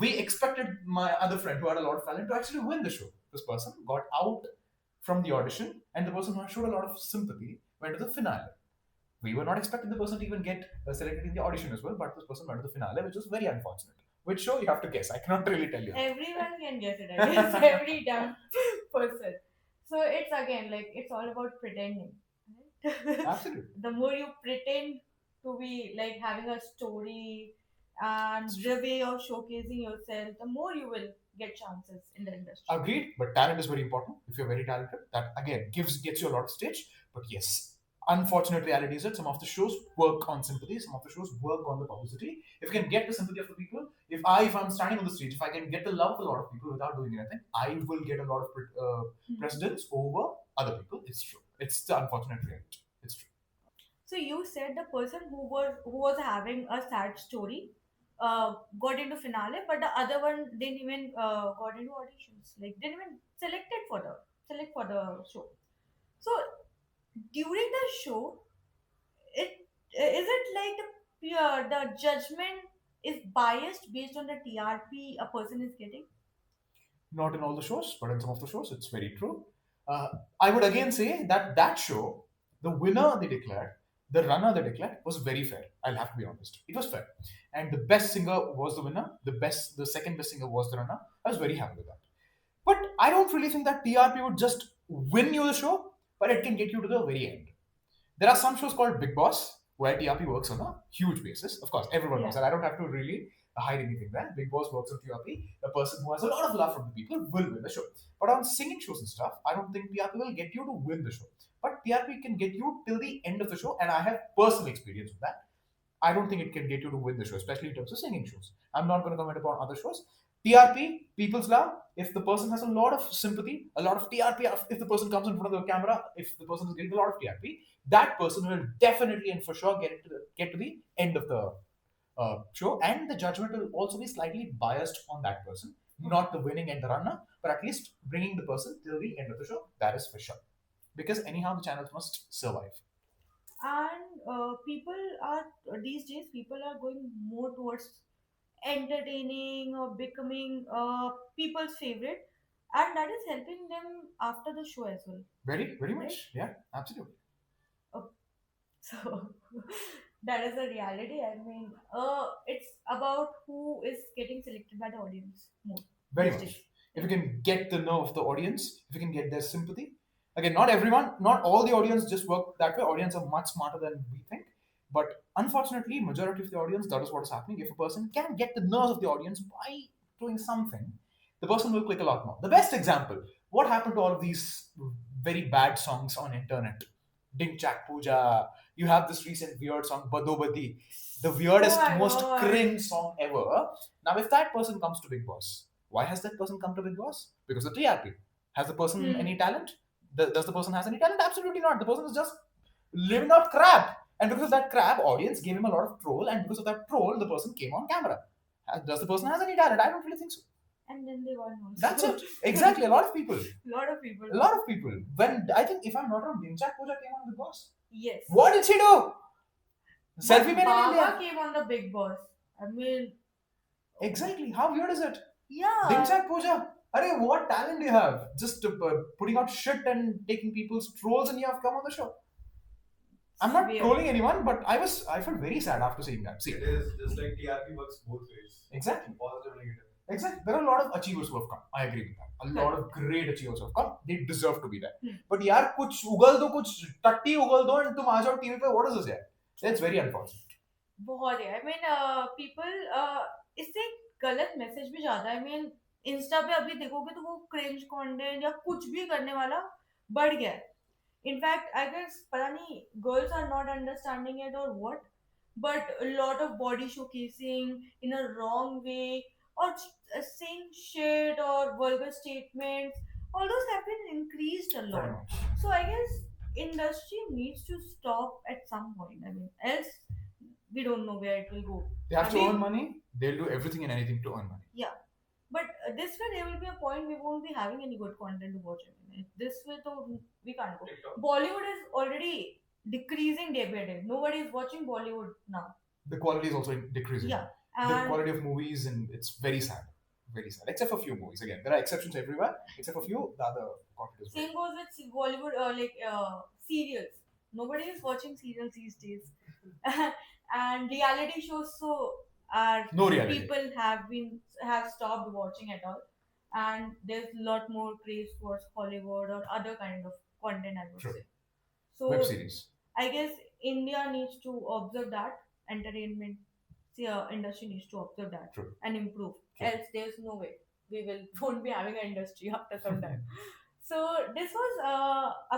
We expected my other friend who had a lot of talent to actually win the show. This person got out from the audition, and the person who showed a lot of sympathy went to the finale. We were not expecting the person to even get selected in the audition as well, but this person went to the finale, which was very unfortunate. Which show you have to guess? I cannot really tell you. Everyone can guess it, I guess. Every damn person. So it's again like it's all about pretending. Right? Absolutely. The more you pretend to be like having a story and the way of showcasing yourself, the more you will get chances in the industry. Agreed, but talent is very important. If you're very talented, that again gets you a lot of stage. But yes, unfortunate reality is that some of the shows work on sympathy, some of the shows work on the publicity. If you can get the sympathy of the people, if I'm standing on the stage, if I can get the love of a lot of people without doing anything, I will get a lot of precedence over other people. It's true. It's the unfortunate reality. It's true. So you said the person who was having a sad story got into finale, but the other one didn't even got into auditions. Like didn't even select for the show. So during the show, it is it like the judgment is biased based on the TRP a person is getting. Not in all the shows, but in some of the shows, it's very true. Uh, I would again say that that show, the winner they declared, the runner they declared, was very fair. I'll have to be honest. It was fair, and the best singer was the winner. The second best singer was the runner. I was very happy with that. But I don't really think that TRP would just win you the show, but it can get you to the very end. There are some shows called Big Boss where TRP works on a huge basis. Of course, everyone knows Yeah. that. I don't have to really hide anything there. Big Boss works on TRP. The person who has a lot of love from the people will win the show. But on singing shows and stuff, I don't think TRP will get you to win the show. But TRP can get you till the end of the show, and I have personal experience with that. I don't think it can get you to win the show, especially in terms of singing shows. I'm not going to comment upon other shows. TRP, people's love. If the person has a lot of sympathy, a lot of TRP, if the person comes in front of the camera, if the person is getting a lot of TRP, that person will definitely and for sure get to the end of the show, and the judgment will also be slightly biased on that person, not the winning and the runner, but at least bringing the person till the end of the show. That is for sure, because anyhow the channels must survive. And people are these days people are going more towards entertaining or becoming people's favorite, and that is helping them after the show as well, Very, very right? much. Yeah, absolutely. Uh, so that is the reality. I mean, it's about who is getting selected by the audience more Very these days. much. If you can get the nerve of the audience, if you can get their sympathy. Again, not everyone, not all the audience just work that way. Audience are much smarter than we think. But unfortunately, majority of the audience, that is what is happening. If a person can get the nerves of the audience by doing something, the person will click a lot more. The best example, what happened to all of these very bad songs on internet? Ding Chak Puja. You have this recent weird song, Bado Badi, the Oh weirdest, my most god. cringe song ever. Now, if that person comes to Big Boss, why has that person come to Big Boss? Because of TRP. Has the person Hmm. any talent? Does the person has any talent? Absolutely not. The person is just living out crap. And because of that crap, audience gave him a lot of troll. And because of that troll, the person came on camera. Does the person has any talent? I don't really think so. And then they won That's also. it. Exactly. A lot of people. Lot of people. A lot of people. When I think, if I'm not wrong, Dinchak Puja came on Big Boss. Yes. What did she do? But Selfie made in Baba India. came on the Big Boss. I mean, Exactly. How weird is it? yeah. Dimchak Puja. Arey, what talent do you have? Just putting out shit and taking people's trolls, and you have come on the show. I'm not Weird. trolling anyone, but I felt very sad after seeing that. See, It is just like TRP works both ways. exactly. Positive and negative. Exactly. There are a lot of achievers who have come. I agree with that. A lot of great achievers have come. They deserve to be there. Hmm. But यार कुछ उगल दो कुछ टट्टी उगल दो and तुम आ जाओ टीवी पे. What is this यार? That's very unfortunate. बहुत है. I mean, people इससे गलत मैसेज भी जाता है. I mean, इंस्टा पे अभी देखोगे तो वो क्रिंज कंटेंट या कुछ भी करने वाला बढ़ गया है. In fact, I guess पता नहीं girls are not understanding it or what, but a lot of body showcasing in a wrong way or saying shit or vulgar statements, all those have been increased a Very lot. much. So I guess industry needs to stop at some point. I mean, else we don't know where it will go. They have I to mean, earn money. They'll do everything and anything to earn money. yeah. But this way, there will be a point we won't be having any good content to watch. I mean, this way, though, we can't go. TikTok. Bollywood is already decreasing day by day. Nobody is watching Bollywood now. The quality is also decreasing. Yeah, The and quality of movies, and it's very sad. Very sad. Except for few movies. Again, there are exceptions everywhere. Except for few, the other content is very. same goes with Bollywood, serials. Nobody is watching serials these days, and reality shows. So are No reality. people have stopped watching at all, and there's a lot more craze for Hollywood or other kind of content. I would True. say. So Web series. I guess India needs to observe that entertainment industry needs to observe that True. and improve. True. Else, there's no way we won't be having an industry after some time. So this was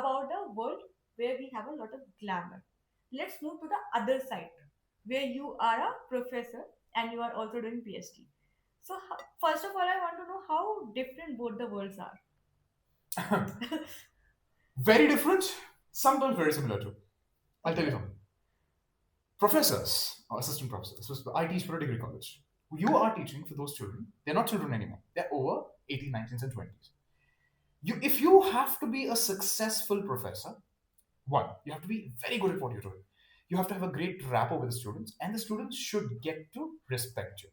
about the world where we have a lot of glamour. Let's move to the other side, where you are a professor and you are also doing PhD. So first of all, I want to know how different both the worlds are. Very different. Sometimes very similar too. I'll tell you something. Professors or assistant professors, so I teach for a degree college. You are teaching for those children. They're not children anymore. They're over 18, 19s, and 20s. If you have to be a successful professor, one, you have to be very good at what you're doing. You have to have a great rapport with the students, and the students should get to respect you.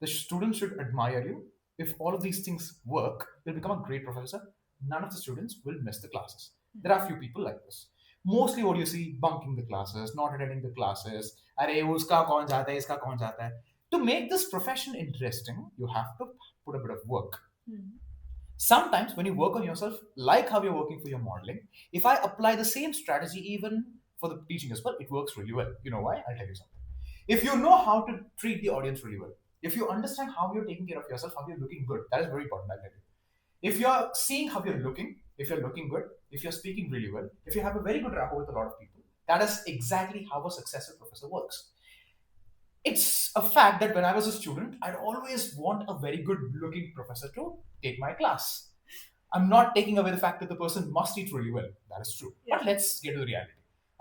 The students should admire you. if all of these things work, you'll become a great professor. None of the students will miss the classes. There are few people like this. Mostly what you see, bunking the classes, not attending the classes. अरे उसका कौन जाता है, इसका कौन जाता है. To make this profession interesting, you have to put a bit of work. Sometimes when you work on yourself, like how you're working for your modeling, if I apply the same strategy even for the teaching as well, it works really well. You know why? I'll tell you something. If you know how to treat the audience really well, if you understand how you're taking care of yourself, how you're looking good, that is very important, I'll tell you. If you're seeing how you're looking, if you're looking good, if you're speaking really well, if you have a very good rapport with a lot of people, that is exactly how a successful professor works. It's a fact that when I was a student, I'd always want a very good looking professor to take my class. I'm not taking away the fact that the person must teach really well. That is true. Yeah. But let's get to the reality.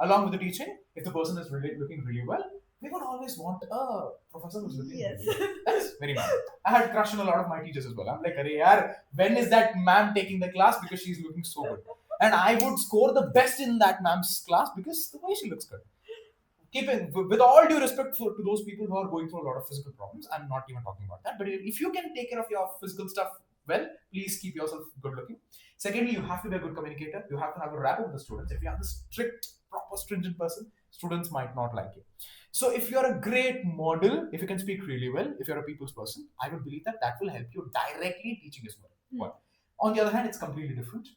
Along with the teaching, if the person is really looking really well, we would always want a professor who's looking Yes. really well. That's very normal. I had crush on a lot of my teachers as well. I'm like, "Arey yaar, when is that ma'am taking the class because she's looking so good?" And I would score the best in that ma'am's class because the way she looks good. Keeping with all due respect to those people who are going through a lot of physical problems, I'm not even talking about that. But if you can take care of your physical stuff well, please keep yourself good looking. Secondly, you have to be a good communicator. You have to have a rapport with the students. If you are the strict, proper, stringent person, students might not like you. So if you're a great model, if you can speak really well, if you're a people's person, I would believe that that will help you directly teaching as well. One. On the other hand, it's completely different.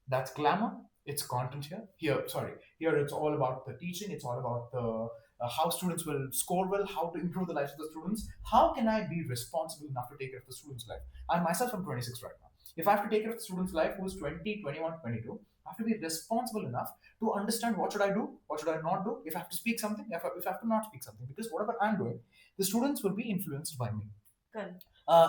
That's glamour. It's content here. Here it's all about the teaching. It's all about the how students will score well, how to improve the lives of the students. How can I be responsible enough to take care of the student's life? I myself am 26 right now. If I have to take care of the student's life who's 20, 21, 22, I have to be responsible enough to understand what should I do, what should I not do, if I have to speak something, if I have to not speak something. Because whatever I'm doing, the students will be influenced by me. Correct.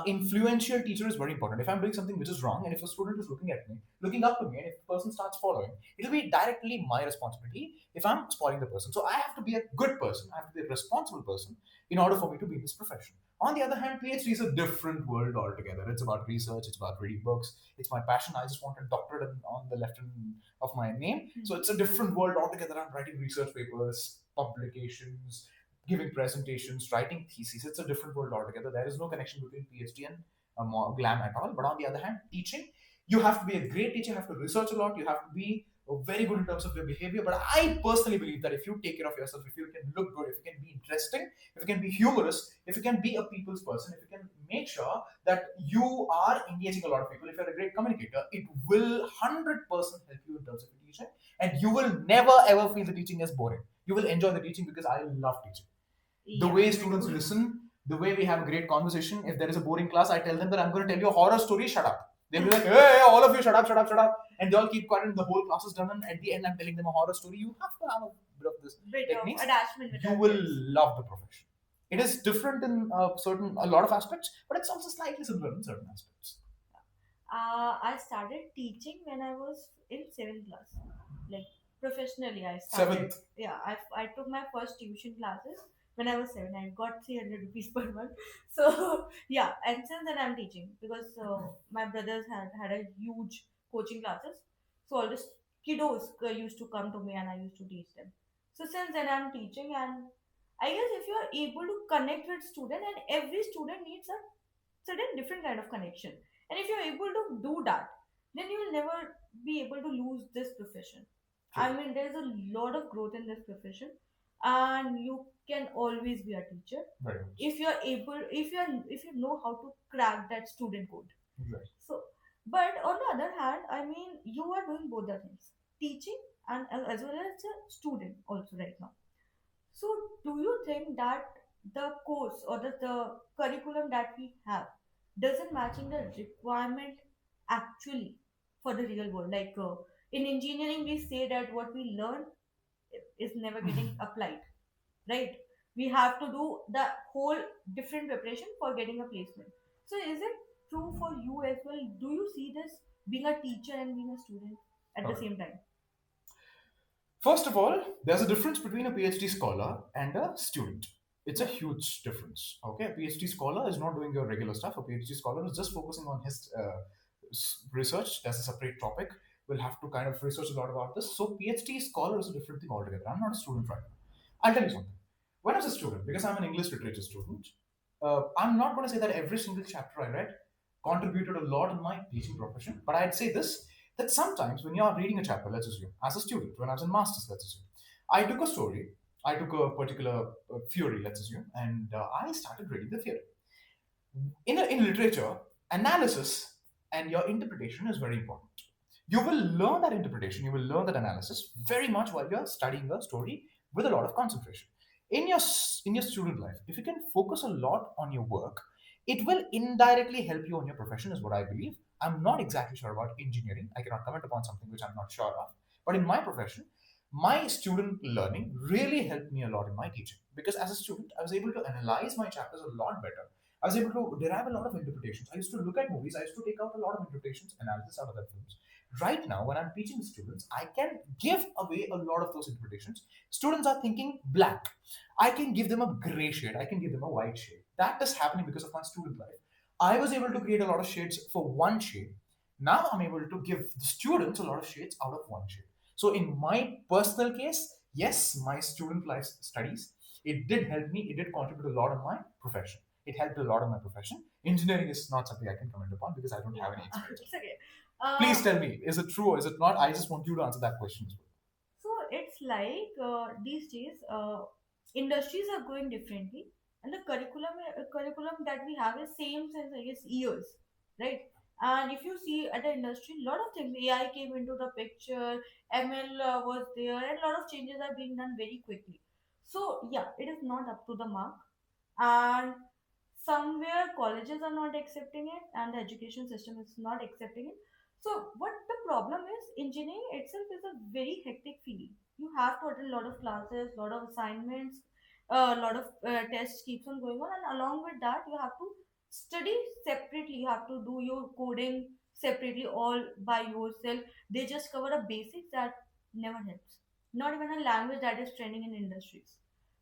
Influential teacher is very important. If I'm doing something which is wrong, and if a student is looking at me, looking up to me, and if the person starts following, it'll be directly my responsibility if I'm spoiling the person. So I have to be a good person. I have to be a responsible person in order for me to be in this profession. On the other hand, PhD is a different world altogether. It's about research. It's about reading books. It's my passion. I just want a doctorate on the left hand of my name. So it's a different world altogether. I'm writing research papers, publications, giving presentations, writing theses. It's a different world altogether. There is no connection between PhD and glam at all. But on the other hand, teaching, you have to be a great teacher, you have to research a lot, you have to be very good in terms of your behavior. But I personally believe that if you take care of yourself, if you can look good, if you can be interesting, if you can be humorous, if you can be a people's person, if you can make sure that you are engaging a lot of people, if you're a great communicator, it will 100% help you in terms of your teaching. And you will never ever feel the teaching as boring. You will enjoy the teaching because I love teaching. The way students listen, the way we have a great conversation. If there is a boring class, I tell them that I'm going to tell you a horror story, shut up. They'll be like, hey, all of you, shut up, shut up, shut up. And they all keep quiet and the whole class is done. And at the end, I'm telling them a horror story. You have to have a bit of this Bit techniques. of attachment with You our will kids. love the profession. It is different in a lot of aspects, but it's also slightly similar in certain aspects. I started teaching when I was in 7th class. Like professionally, I started. Seventh. Yeah, I took my first tuition classes when I was 7. I got 300 rupees per month. So yeah, and since then I'm teaching because my brothers had a huge coaching classes. So all these kiddos used to come to me and I used to teach them. So since then I'm teaching, and I guess if you are able to connect with student, and every student needs a certain different kind of connection, and if you're able to do that, then you will never be able to lose this profession. I True. mean, there's a lot of growth in this profession, and you can always be a teacher Very much. if you're able, if you know how to crack that student code. Right. So, but on the other hand, I mean, you are doing both the things, teaching and as well as a student also right now. So, do you think that the course or the curriculum that we have doesn't matching the requirement actually for the real world? Like in engineering, we say that what we learn is never getting applied, right? We have to do the whole different preparation for getting a placement. So, is it true for you as well? Do you see this being a teacher and being a student at the Okay. same time? First of all, there's a difference between a PhD scholar and a student. It's a huge difference. Okay, a PhD scholar is not doing your regular stuff. A PhD scholar is just focusing on his research. That's a separate topic. We'll have to kind of research a lot about this. So, PhD scholar is a different thing altogether. I'm not a student right now. I'll tell you something. When I was a student, because I'm an English literature student, I'm not going to say that every single chapter I read contributed a lot in my teaching profession. But I'd say this, that sometimes when you're reading a chapter, let's assume, as a student, when I was in masters, let's assume, I took a story, I took a particular theory, let's assume, and I started reading the theory. In literature, analysis and your interpretation is very important. You will learn that interpretation, you will learn that analysis very much while you're studying a story with a lot of concentration. In your student life, if you can focus a lot on your work, it will indirectly help you on your profession, is what I believe. I'm not exactly sure about engineering. I cannot comment upon something which I'm not sure of. But in my profession, my student learning really helped me a lot in my teaching, because as a student, I was able to analyze my chapters a lot better. I was able to derive a lot of interpretations. I used to look at movies, I used to take out a lot of interpretations, analysis out of the films. Right now, when I'm teaching students, I can give away a lot of those interpretations. Students are thinking black. I can give them a gray shade, I can give them a white shade. That is happening because of my student life. I was able to create a lot of shades for one shade. Now I'm able to give the students a lot of shades out of one shade. So in my personal case, yes, my student life studies, it did help me, it did contribute a lot in my profession. It helped a lot in my profession. Engineering is not something I can comment upon because I don't have any experience. It's okay. Please tell me, is it true or is it not? I just want you to answer that question as well. So it's like these days, industries are going differently, and the curriculum that we have is same since I guess years, right? And if you see at the industry, a lot of things, AI came into the picture, ML was there, and a lot of changes are being done very quickly. So yeah, it is not up to the mark, and somewhere colleges are not accepting it, and the education system is not accepting it. So what the problem is, engineering itself is a very hectic field. You have to attend a lot of classes, a lot of assignments, a lot of tests keeps on going on, and along with that you have to study separately. You have to do your coding separately, all by yourself. They just cover a basics that never helps, not even a language that is trending in industries.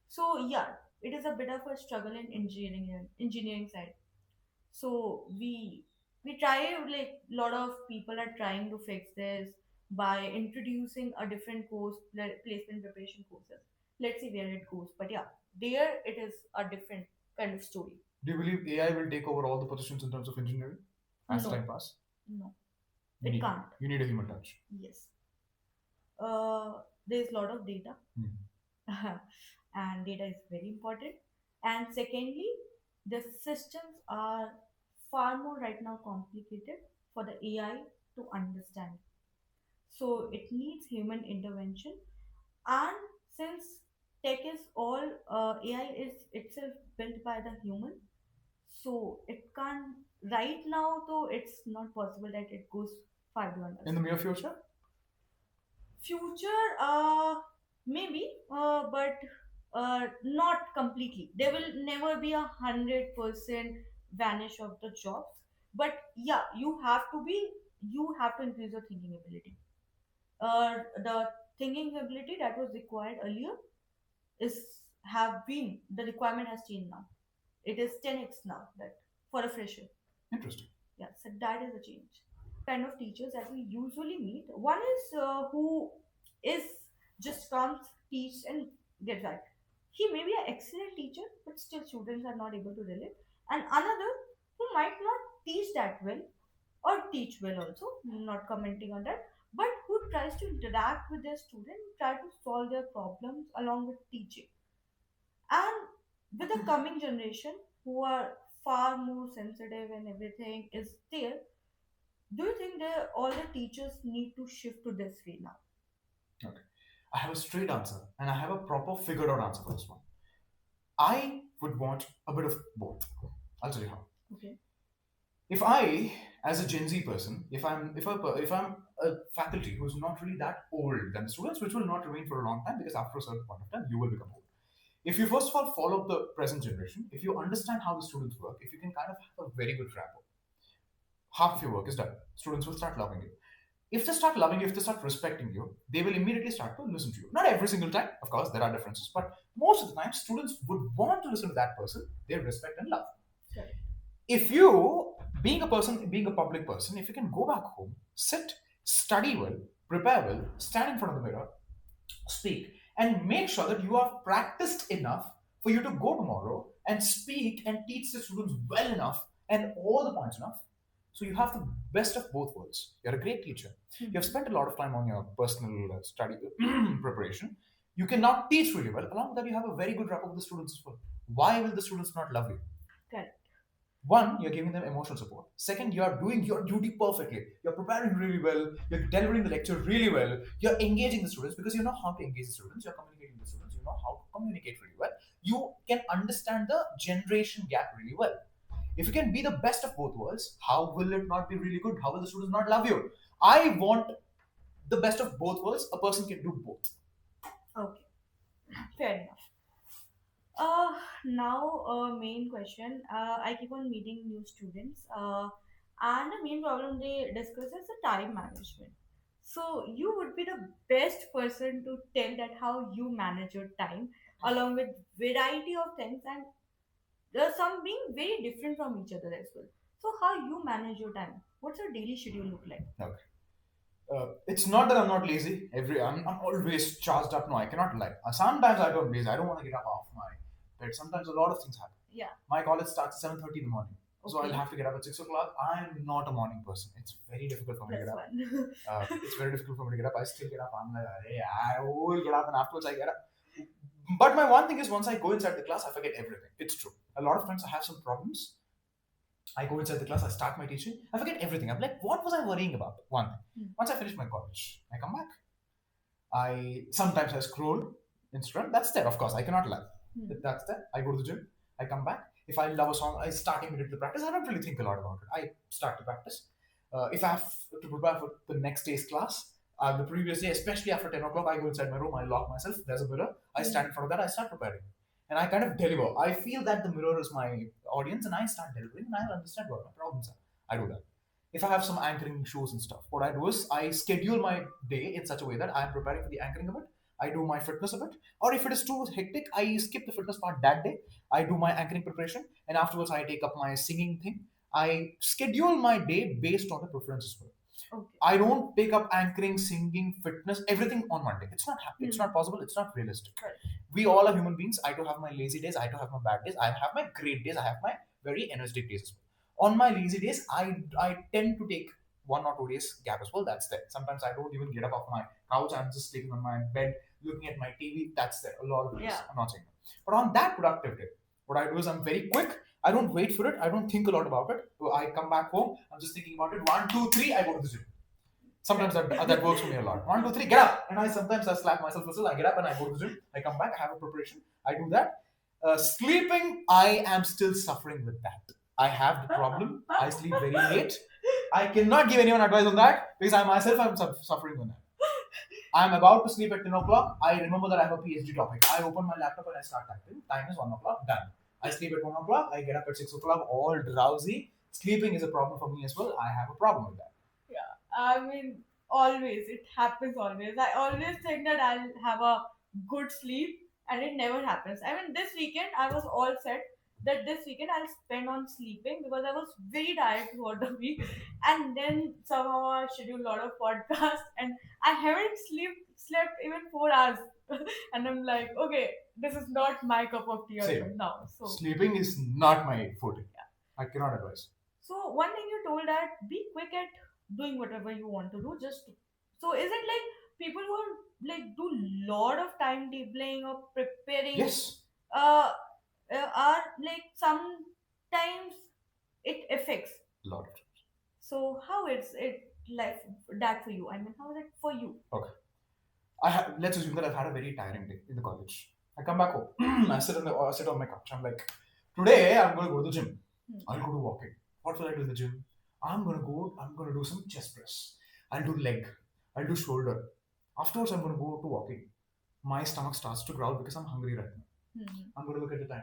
So yeah, it is a bit of a struggle in engineering side. So we try, like a lot of people are trying to fix this by introducing a different course, placement preparation courses. Let's see where it goes, but yeah, there it is a different kind of story. Do you believe AI will take over all the positions in terms of engineering as No, time passes? no, You it need, can't. you need a human touch. Yes, there's a lot of data. Hmm. And data is very important. And secondly, the systems are far more right now complicated for the AI to understand. So it needs human intervention. And since tech is all, AI is itself built by the human, so it can't, right now though it's not possible that it goes far beyond us. In the near future? Future, maybe, but not completely. There will never be 100% vanish of the jobs, but yeah, you have to increase your thinking ability. The thinking ability that was required earlier is have been the requirement has changed now. It is 10x now, that for a fresher. Interesting. Yeah, so that is a change. Kind of teachers that we usually meet. One is who is just comes, teach, and gets that. He may be an excellent teacher, but still students are not able to relate. And another who might not teach that well or teach well also, not commenting on that, but who tries to interact with their student, try to solve their problems along with teaching. And with the coming generation who are far more sensitive and everything is there, do you think that all the teachers need to shift to this way now? Okay. I have a straight answer and I have a proper figured out answer for this one. I would want a bit of both. I'll tell you how. Okay. If I, as a Gen Z person, if I'm a faculty who's not really that old than students, which will not remain for a long time because after a certain point of time you will become old. If you first of all follow the present generation, if you understand how the students work, if you can kind of have a very good rapport, half of your work is done. Students will start loving you. If they start loving you, if they start respecting you, they will immediately start to listen to you. Not every single time, of course, there are differences, but most of the time, students would want to listen to that person they respect and love. Correct. If you, being a person, being a public person, if you can go back home, sit, study well, prepare well, stand in front of the mirror, speak, and make sure that you are practiced enough for you to go tomorrow and speak and teach the students well enough and all the points enough, So you have the best of both worlds. You're a great teacher. You have spent a lot of time on your personal study preparation. You can now teach really well. Along with that, you have a very good rapport with the students as well. Why will the students not love you? Correct. One, you're giving them emotional support. Second, you are doing your duty perfectly. You're preparing really well. You're delivering the lecture really well. You're engaging the students because you know how to engage the students. You're communicating with the students. You know how to communicate really well. You can understand the generation gap really well. If you can be the best of both worlds, how will it not be really good? How will the students not love you? I want the best of both worlds. A person can do both. Okay. Fair enough. Now, main question. I keep on meeting new students, and the main problem they discuss is the time management. So, you would be the best person to tell that how you manage your time, along with variety of things, and there's some being very different from each other as well. So, how you manage your time? What's your daily schedule look like? Okay. It's not that I'm not lazy. I'm always charged up. No, I cannot lie. Sometimes I don't lazy. I don't want to get up off my bed. Sometimes a lot of things happen. Yeah. My college starts at 7:30 in the morning. So I'll Okay. have to get up at 6 o'clock. I'm not a morning person. It's very difficult for me to Plus get up. one. It's very difficult for me to get up. I still get up. I'm like, "Arey, I will get up, and afterwards I get up. But my one thing is, once I go inside the class, I forget everything. It's true. A lot of times I have some problems. I go inside the class, I start my teaching, I forget everything. I'm like, what was I worrying about? One thing. Once I finish my college, I come back. I sometimes I scroll Instagram. That's there, of course. I cannot lie. That's there. I go to the gym. I come back. If I love a song, I start immediately to practice. I don't really think a lot about it. I start to practice. If I have to prepare for the next day's class, the previous day, especially after 10 o'clock, I go inside my room. I lock myself. There's a mirror. I stand in front of that. I start preparing. And I kind of deliver. I feel that the mirror is my audience, and I start delivering, and I understand what my problems are. I do that. If I have some anchoring shows and stuff, what I do is I schedule my day in such a way that I am preparing for the anchoring of it. I do my fitness of it. Or if it is too hectic, I skip the fitness part that day. I do my anchoring preparation, and afterwards I take up my singing thing. I schedule my day based on the preferences for it. Okay. I don't take up anchoring, singing, fitness, everything on one day. It's not happening. It's not possible. It's not realistic. Correct. We all are human beings. I do have my lazy days. I do have my bad days. I have my great days. I have my very energetic days as well. On my lazy days, I tend to take 1 or 2 days gap as well. That's there. Sometimes I don't even get up off my couch. I'm just sleeping on my bed, looking at my TV. That's there. A lot of days. Yeah. I'm not saying that. But on that productive day, what I do is I'm very quick. I don't wait for it. I don't think a lot about it. So I come back home. I'm just thinking about it. 1, 2, 3. I go to the gym. Sometimes that works for me a lot. 1, 2, 3, get up. And I sometimes I slap myself as well. I get up and I go to the gym. I come back. I have a preparation. I do that. Sleeping, I am still suffering with that. I have the problem. I sleep very late. I cannot give anyone advice on that because I myself am suffering with that. I'm about to sleep at 10 o'clock. I remember that I have a PhD topic. I open my laptop and I start typing. Time is 1 o'clock. Done. I sleep at 1 o'clock. I get up at 6 o'clock, all drowsy. Sleeping is a problem for me as well. I have a problem with that. I mean, always. It happens always. I always think that I'll have a good sleep, and it never happens. I mean, this weekend I was all set that this weekend I'll spend on sleeping because I was very tired throughout the week, and then somehow I scheduled a lot of podcasts, and I haven't slept even 4 hours, and I'm like, okay, this is not my cup of tea Same. now. So Sleeping is not my forte. I cannot advise. So one thing you told that be quick at doing whatever you want to do. Just so is it like people who are, like do lot of timetabling or preparing? Yes. Uh, are like sometimes it affects. A lot of So how is it like that for you? I mean, how is it for you? Okay. Let's assume that I've had a very tiring day in the college. I come back home. I sit on my couch. I'm like, today I'm going to go to the gym. I'll go to walking. What will I do in the gym? I'm gonna do some chest press. I'll do leg. I'll do shoulder. Afterwards, I'm gonna go to walking. My stomach starts to growl because I'm hungry right now. I'm gonna look at the time.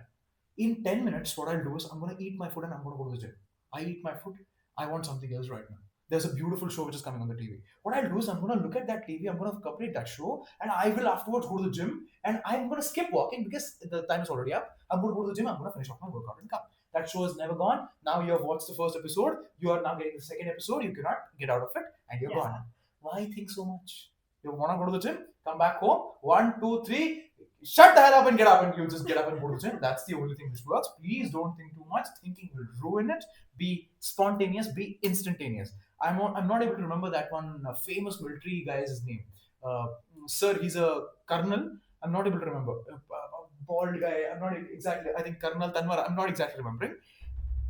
In 10 minutes, what I'll do is I'm gonna eat my food and I'm gonna go to the gym. I eat my food. I want something else right now. There's a beautiful show which is coming on the TV. What I'll do is I'm gonna look at that TV. I'm gonna complete that show, and I will afterwards go to the gym. And I'm gonna skip walking because the time is already up. I'm gonna go to the gym. I'm gonna finish off my workout and come. That show is never gone. Now you have watched the first episode. You are now getting the second episode. You cannot get out of it, and you're gone. Why think so much? You want to go to the gym? Come back home. 1, 2, 3. Shut the hell up and get up, and you just get up and go to the gym. That's the only thing which works. Please don't think too much. Thinking will ruin it. Be spontaneous. Be instantaneous. I'm not able to remember that one famous military guy's name. Uh, Sir, he's a colonel. I'm not able to remember. Bald guy. I'm not exactly. I think Colonel Tanwar. I'm not exactly remembering.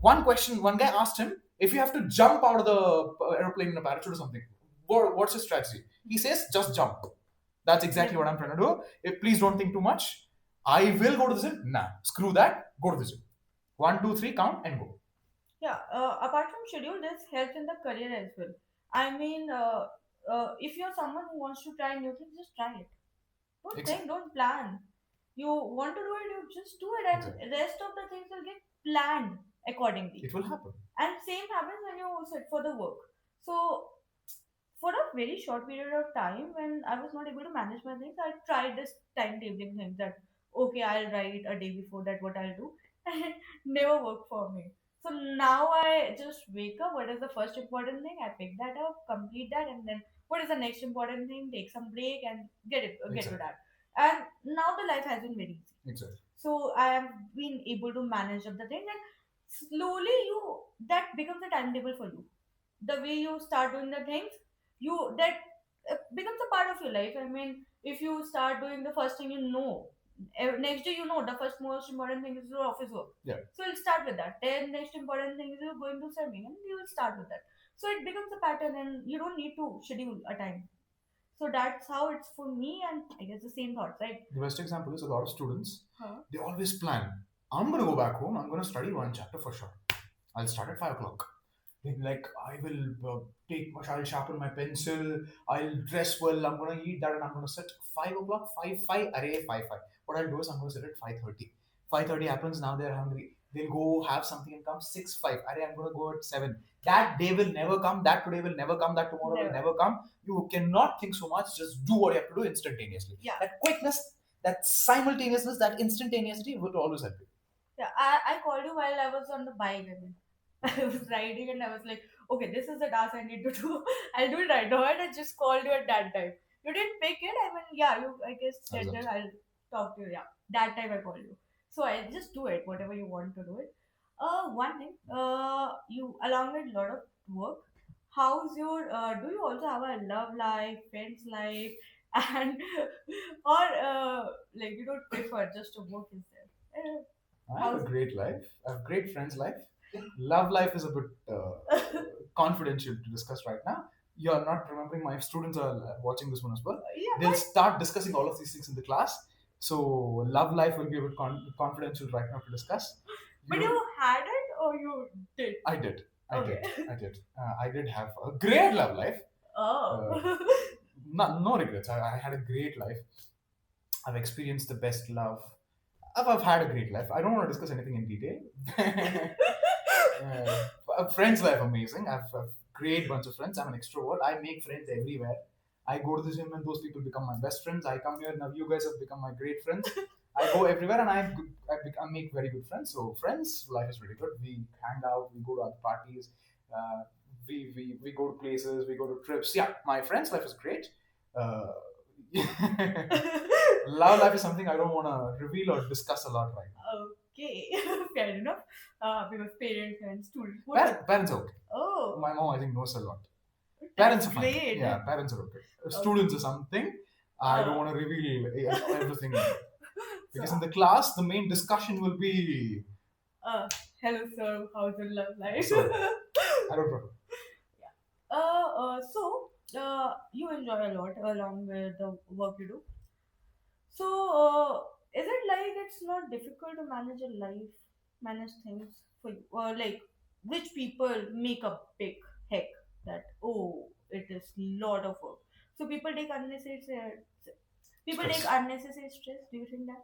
One question. One guy asked him, if you have to jump out of the airplane in a parachute or something, what's your strategy? He says, just jump. That's exactly what I'm trying to do. Please don't think too much. I will go to the gym. Nah, screw that. Go to the gym. 1, 2, 3, count and go. Yeah, apart from schedule, this helps in the career as well. I mean, if you're someone who wants to try new things, just try it. Don't think, Exactly. don't plan. You want to do it, you just do it, Exactly. and rest of the things will get planned accordingly. It will happen. And same happens when you sit for the work. So for a very short period of time, when I was not able to manage my things, I tried this timetabling thing that okay, I'll write a day before that what I'll do, and it never worked for me. So now I just wake up. What is the first important thing? I pick that up, complete that, and then what is the next important thing? Take some break and get to Exactly. that. And now the life has been very easy. Exactly. So I have been able to manage up the thing, and slowly you that becomes a timetable for you. The way you start doing the things, you that becomes a part of your life. I mean, if you start doing the first thing, next day the first most important thing is your office work. Yeah. So you'll start with that. Then next important thing is you're going to swimming, and you will start with that. So it becomes a pattern, and you don't need to schedule a time. So that's how it's for me, and I guess the same thoughts, right? The best example is a lot of students, Huh? they always plan. I'm going to go back home. I'm going to study one chapter for sure. I'll start at 5 o'clock. Then, like, I will I'll sharpen my pencil. I'll dress well. I'm going to eat that and I'm going to sit 5 o'clock, 5, array 5, 5. What I'll do is I'm going to sit at 5:30. 5:30 happens, now they're hungry. They'll go have something and come 6, 5. Array, I'm going to go at 7. That day will never come. That today will never come. That tomorrow will Never. never come. You cannot think so much. Just do what you have to do instantaneously. Yeah. That quickness, that simultaneousness, that instantaneity will always help you. Yeah, I called you while I was on the bike. I mean, I was riding and I was like, okay, this is the task I need to do. I'll do it right now. And I just called you at that time. You didn't pick it. I mean, yeah, you, I guess, I was said that upset. I'll talk to you. Yeah, that time I called you. So I just do it, whatever you want to do it. One thing, you, along with a lot of work, how's your, do you also have a love life, friends life, and, or, like, you don't prefer just to work instead? I have a great life. I have great friends' life. Love life is a bit confidential to discuss right now. You're not remembering. My students are watching this one as well. Yeah, They'll but start discussing all of these things in the class. So love life will be a bit confidential right now to discuss. But you had it or you did? I did. Okay. I did have a great love life. Oh. No regrets. I had a great life. I've experienced the best love. I've had a great life. I don't want to discuss anything in detail. Friends life amazing. I've a great bunch of friends. I'm an extrovert. I make friends everywhere. I go to the gym and those people become my best friends. I come here now. You guys have become my great friends. I go everywhere and I make very good friends. So friends life is really good. We hang out. We go to other parties. Uh, we go to places. We go to trips. Yeah, my friends life is great. Uh, love life is something I don't want to reveal or discuss a lot right now. Okay, fair enough. Because parents and students. Parents are okay. Oh, My mom, I think, knows a lot. that's Parents are fine. great. Yeah, parents are okay. Students are something I don't want to reveal everything. Because in the class, the main discussion will be. Hello, sir. How's your love life? So, I don't know. You enjoy a lot along with the work you do. So, is it like it's not difficult to manage a life, manage things for you? Or like, which people make a big heck that, oh, it is lot of work. So people take Stress. unnecessary stress. Do you think that?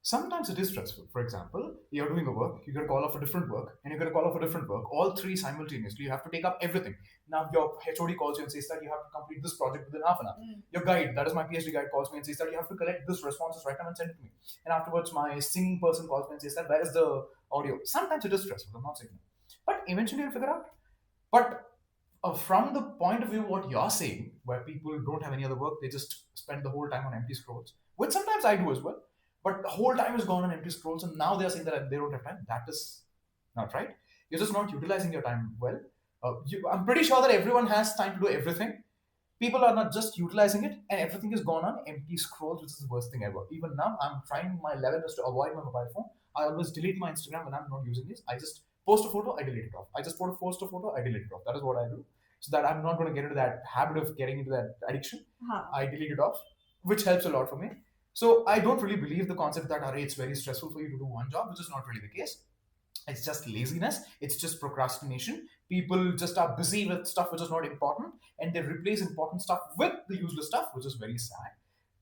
Sometimes it is stressful. For example, you're doing a work, you get a call off a different work, and you get a call off a different work, all three simultaneously. You have to take up everything. Now, your HOD calls you and says that you have to complete this project within half an hour. Mm. Your guide, that is my PhD guide, calls me and says that you have to collect this responses right now and send it to me. And afterwards, my singing person calls me and says that where is the audio? Sometimes it is stressful, I'm not saying no. But eventually you'll figure out. But from the point of view what you're saying, where people don't have any other work, they just spend the whole time on empty scrolls, which sometimes I do as well. but the whole time is gone on empty scrolls, and now they are saying that they don't have time. That is not right. You're just not utilizing your time well. I'm pretty sure that everyone has time to do everything. People are not just utilizing it, and everything is gone on empty scrolls, which is the worst thing ever. Even now, I'm trying my level best to avoid my mobile phone. I always delete my Instagram when I'm not using this. I just post a photo, I delete it off. I just post a photo, I delete it off. That is what I do, so that I'm not going to get into that habit of getting into that addiction. Huh. I delete it off, which helps a lot for me. So I don't really believe the concept that it's very stressful for you to do one job, which is not really the case. It's just laziness. It's just procrastination. People just are busy with stuff which is not important, and they replace important stuff with the useless stuff, which is very sad.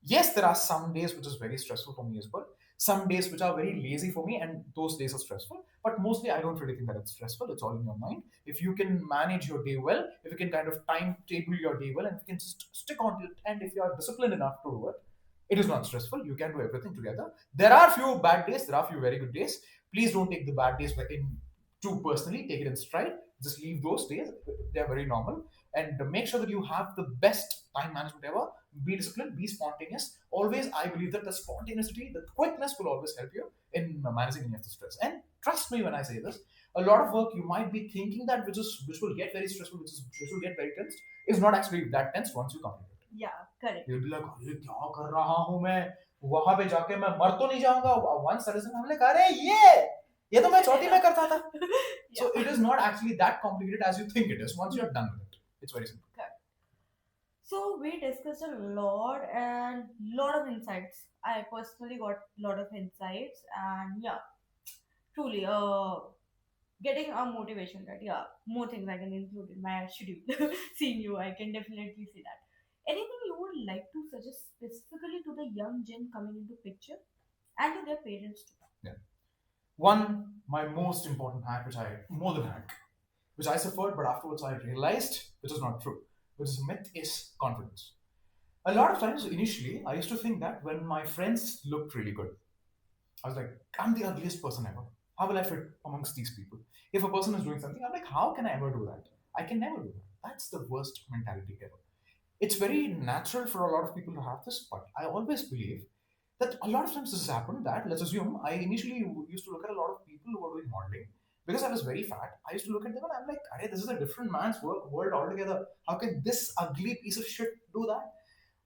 Yes, there are some days which is very stressful for me as well. Some days which are very lazy for me, and those days are stressful. But mostly, I don't really think that it's stressful. It's all in your mind. If you can manage your day well, if you can kind of timetable your day well, and if you can just stick on to it, and if you are disciplined enough to do it, it is not stressful. You can do everything together. There are few bad days. There are few very good days. Please don't take the bad days in too personally. Take it in stride. Just leave those days. They are very normal. And make sure that you have the best time management ever. Be disciplined. Be spontaneous. Always, I believe that the spontaneity, the quickness will always help you in managing any of the stress. And trust me when I say this, a lot of work you might be thinking that which will get very stressful, which will get very tense, is not actually that tense once you complete it. Yeah, correct. You'll be like, अरे क्या कर रहा हूँ मैं वहां पे जाके मैं मर तो नहीं जाऊंगा. One sudden I'm like, अरे ये तो मैं चौथी में करता था. So it is not actually that complicated as you think it is once you're done with it. It's very simple. Correct. So we discussed a lot and lot of insights. I personally got a lot of insights, and yeah, truly, getting a motivation that yeah, more things I can include in my schedule. Seeing you, I can definitely see that. Anything you would like to suggest specifically to the young gen coming into picture and to their parents too? Yeah. One, my most important hack, more than hack, which I suffered, but afterwards I realized, which is not true, which is a myth, is confidence. A lot of times, initially, I used to think that when my friends looked really good, I was like, I'm the ugliest person ever. How will I fit amongst these people? If a person is doing something, I'm like, how can I ever do that? I can never do that. That's the worst mentality ever. It's very natural for a lot of people to have this, but I always believe that a lot of times this has happened that, let's assume, I initially used to look at a lot of people who were doing modeling. Because I was very fat, I used to look at them and I'm like, "Arey, this is a different man's world altogether. How can this ugly piece of shit do that?"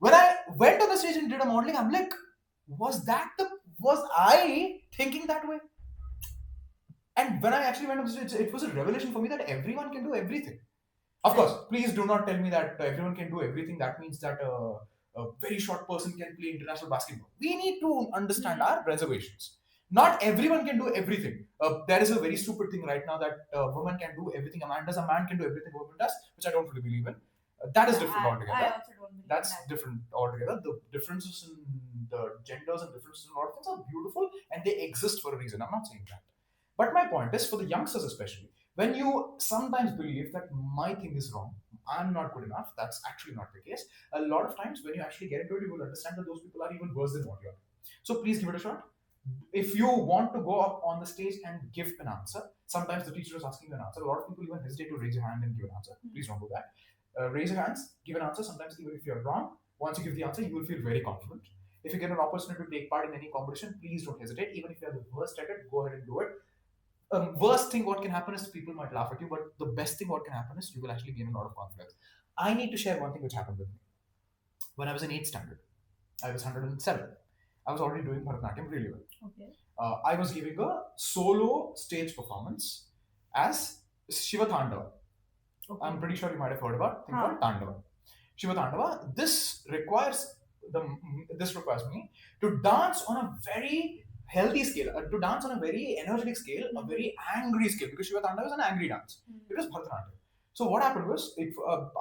When I went on the stage and did a modeling, I'm like, was I thinking that way? And when I actually went on the stage, it was a revelation for me that everyone can do everything. Of course, please do not tell me that everyone can do everything. That means that a very short person can play international basketball. We need to understand our reservations. Not everyone can do everything. There is a very stupid thing right now that a woman can do everything a man does. A man can do everything a woman does, which I don't really believe in. That is different altogether. I also don't believe That's that. different altogether. The differences in the genders and differences in a lot of things are beautiful and they exist for a reason. I'm not saying that. But my point is for the youngsters especially, when you sometimes believe that my thing is wrong, I'm not good enough, that's actually not the case. A lot of times when you actually get into it, you will understand that those people are even worse than what you are. So please give it a shot. If you want to go up on the stage and give an answer, sometimes the teacher is asking you an answer. A lot of people even hesitate to raise your hand and give an answer. Please don't do that. Raise your hands, give an answer. Sometimes even if you're wrong, once you give the answer, you will feel very confident. If you get an opportunity to take part in any competition, please don't hesitate. Even if you're the worst at it, go ahead and do it. Worst thing what can happen is people might laugh at you, but the best thing what can happen is you will actually gain a lot of confidence. I need to share one thing which happened with me. When I was in 8th standard, I was 107. I was already doing Bharatanatyam really well. Okay. I was giving a solo stage performance as Shiva Tandava. Okay. I'm pretty sure you might have heard about a thing Huh. called Tandava. Shiva Tandava. This requires me to dance on a very healthy scale, to dance on a very energetic scale, a very angry scale, because Shiva Tandava is an angry dance. It was Bharatanatyam. So what happened was,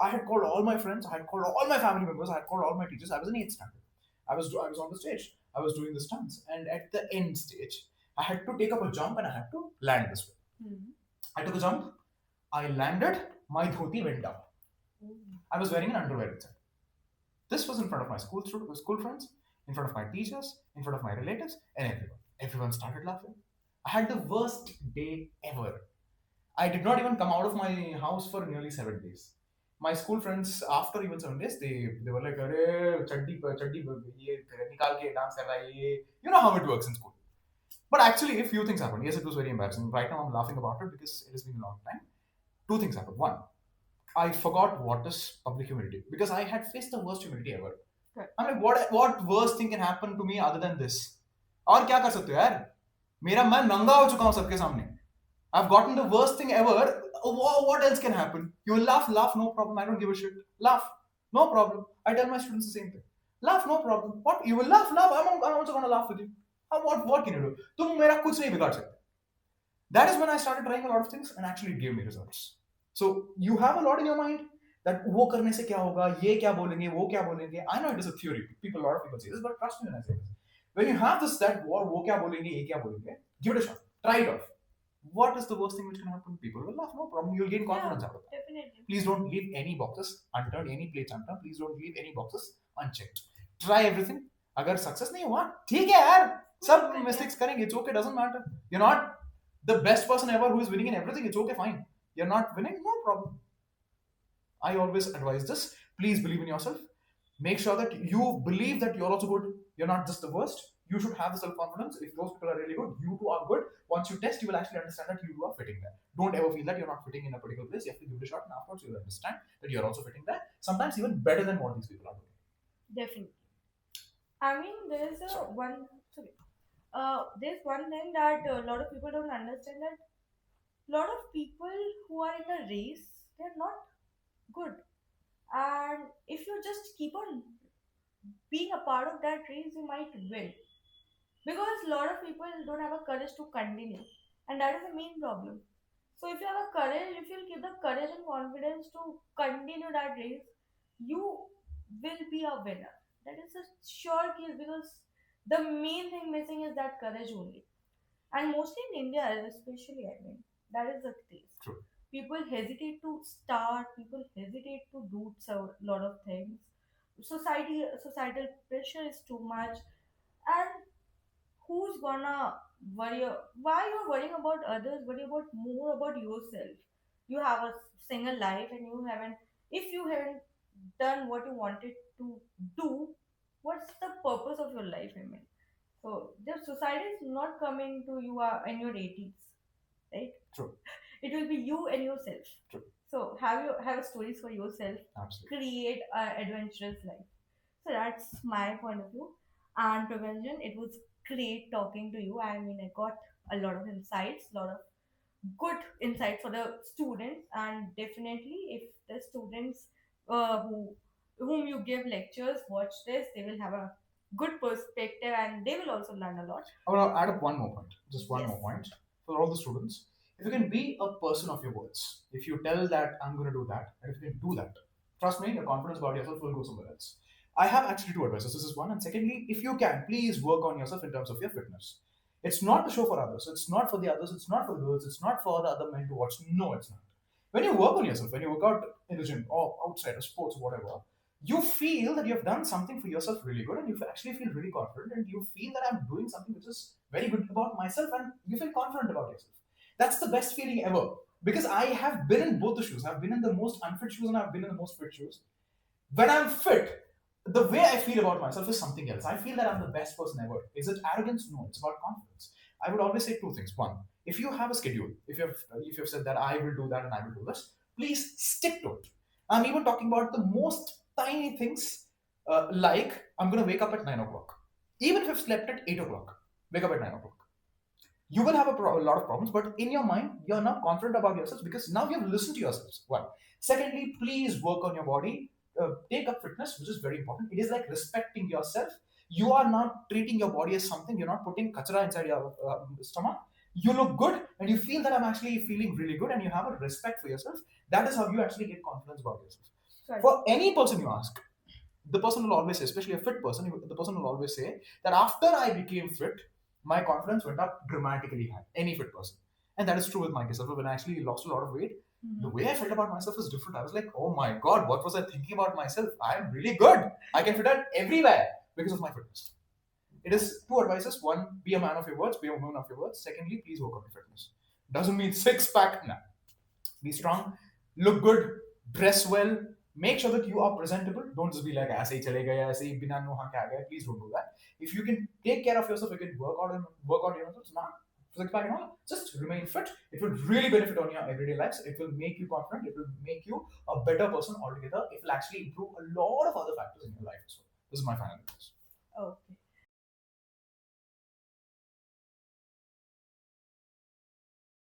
I had called all my friends, I had called all my family members, I had called all my teachers. I was in 8th standard. I was on the stage. I was doing this dance, and at the end stage, I had to take up a jump and I had to land this way. I took a jump. I landed. My dhoti went down. I was wearing an underwear inside. This was in front of my school friends, in front of my teachers, in front of my relatives, and everyone. Everyone started laughing. I had the worst day ever. I did not even come out of my house for nearly 7 days. My school friends, after even 7 days, they were like, "Arey, chaddi, ye nikal ke dance kar raha hai ye." You know how it works in school. But actually, a few things happened. Yes, it was very embarrassing. Right now, I'm laughing about it because it has been a long time. Two things happened. One, I forgot what is public humility because I had faced the worst humility ever. Correct. I'm like, what worst thing can happen to me other than this? और क्या कर सकते हो यार? मेरा मैं नंगा हो चुका हूँ सबके सामने. I've gotten the worst thing ever. What else can happen? You will laugh, no problem. I don't give a shit. Laugh, no problem. I tell my students the same thing. Laugh, no problem. What? You will laugh. I'm also gonna laugh with you. What can you do? तुम मेरा कुछ नहीं बिगाड़ सकते. That is when I started trying a lot of things and actually it gave me results. So you have a lot in your mind that वो करने से क्या होगा, ये क्या बोलेंगे, वो क्या बोलेंगे. I know it is a theory. A lot of people say this, but trust me when I say this. When you have this, that वो क्या बोलेंगे, ये क्या बोलेंगे, give it a shot. Try it off. What is the worst thing which can happen? People will laugh, no problem. You'll gain confidence out of that. Definitely. Please don't leave any boxes unturned, any plates unturned. Please don't leave any boxes unchecked. Try everything. अगर success नहीं हुआ, ठीक है यार. सब mistakes करेंगे. It's okay. Doesn't matter. You're not the best person ever who is winning in everything. It's okay. Fine. You're not winning. No problem. I always advise this. Please believe in yourself. Make sure that you believe that you're also good. You're not just the worst. You should have the self-confidence. If those people are really good, you too are good. Once you test, you will actually understand that you two are fitting there. Don't ever feel that you're not fitting in a particular place. You have to give it a shot, and afterwards you will understand that you're also fitting there. Sometimes even better than what these people are doing. Definitely. I mean, there's there's one thing that a lot of people don't understand, that a lot of people who are in a race, they're not good. And if you just keep on being a part of that race, you might win. Because a lot of people don't have a courage to continue. And that is the main problem. So if you have a courage, if you keep the courage and confidence to continue that race, you will be a winner. That is a sure case, because the main thing missing is that courage only. And mostly in India, especially, I mean, that is the case. True. People hesitate to start. People hesitate to do so lot of things. Societal pressure is too much, and who's gonna worry? Why you're worrying about others? Worry about more about yourself. You have a single life, and you haven't. If you haven't done what you wanted to do, what's the purpose of your life? I mean, so the society is not coming to you in your 80s, right? True. It will be you and yourself. True. So have stories for yourself. Absolutely. Create an adventurous life. So that's my point of view. And Prevention, it was great talking to you. I mean, I got a lot of insights, a lot of good insight for the students, and definitely if the students whom you give lectures watch this, they will have a good perspective and they will also learn a lot. I want to add up one more point. Just one Yes. more point for all the students. If you can be a person of your words, if you tell that I'm going to do that, and if you can do that, trust me, your confidence about yourself will go somewhere else. I have actually two advices. This is one, and secondly, if you can, please work on yourself in terms of your fitness. It's not the show for others. It's not for the others. It's not for the girls. It's not for the other men to watch. No, it's not. When you work on yourself, when you work out in the gym or outside or sports or whatever, you feel that you have done something for yourself really good, and you actually feel really confident, and you feel that I'm doing something which is very good about myself, and you feel confident about yourself. That's the best feeling ever. Because I have been in both the shoes. I've been in the most unfit shoes and I've been in the most fit shoes. When I'm fit, the way I feel about myself is something else. I feel that I'm the best person ever. Is it arrogance? No, it's about confidence. I would always say two things. One, if you have a schedule, if you've said that I will do that and I will do this, please stick to it. I'm even talking about the most tiny things, like I'm going to wake up at 9 o'clock. Even if I've slept at 8 o'clock, wake up at 9 o'clock. You will have a lot of problems, but in your mind, you're not confident about yourselves because now you have listened to yourselves. One. Secondly, please work on your body. Take up fitness, which is very important. It is like respecting yourself. You are not treating your body as something. You're not putting kachara inside your stomach. You look good, and you feel that I'm actually feeling really good, and you have a respect for yourself. That is how you actually get confidence about yourself. Sorry. For any person you ask, the person will always say, especially a fit person, the person will always say that after I became fit, my confidence went up dramatically high. Any fit person. And that is true with myself. When I actually lost a lot of weight, the way I felt about myself is different. I was like, oh my God, what was I thinking about myself? I'm really good. I can fit out everywhere because of my fitness. It is two advices. One, be a man of your words, be a woman of your words. Secondly, please work on your fitness. Doesn't mean six pack. Nah. Be strong, look good, dress well, make sure that you are presentable. Don't just be like ऐसे ही चले गए, ऐसे ही बिना नुहा के आ गए. Please don't do that. If you can take care of yourself, you can work out yourself. Not physics back and all. Just remain fit. It will really benefit on your everyday lives. It will make you confident. It will make you a better person altogether. It will actually improve a lot of other factors in your life as well. This is my final advice. Okay.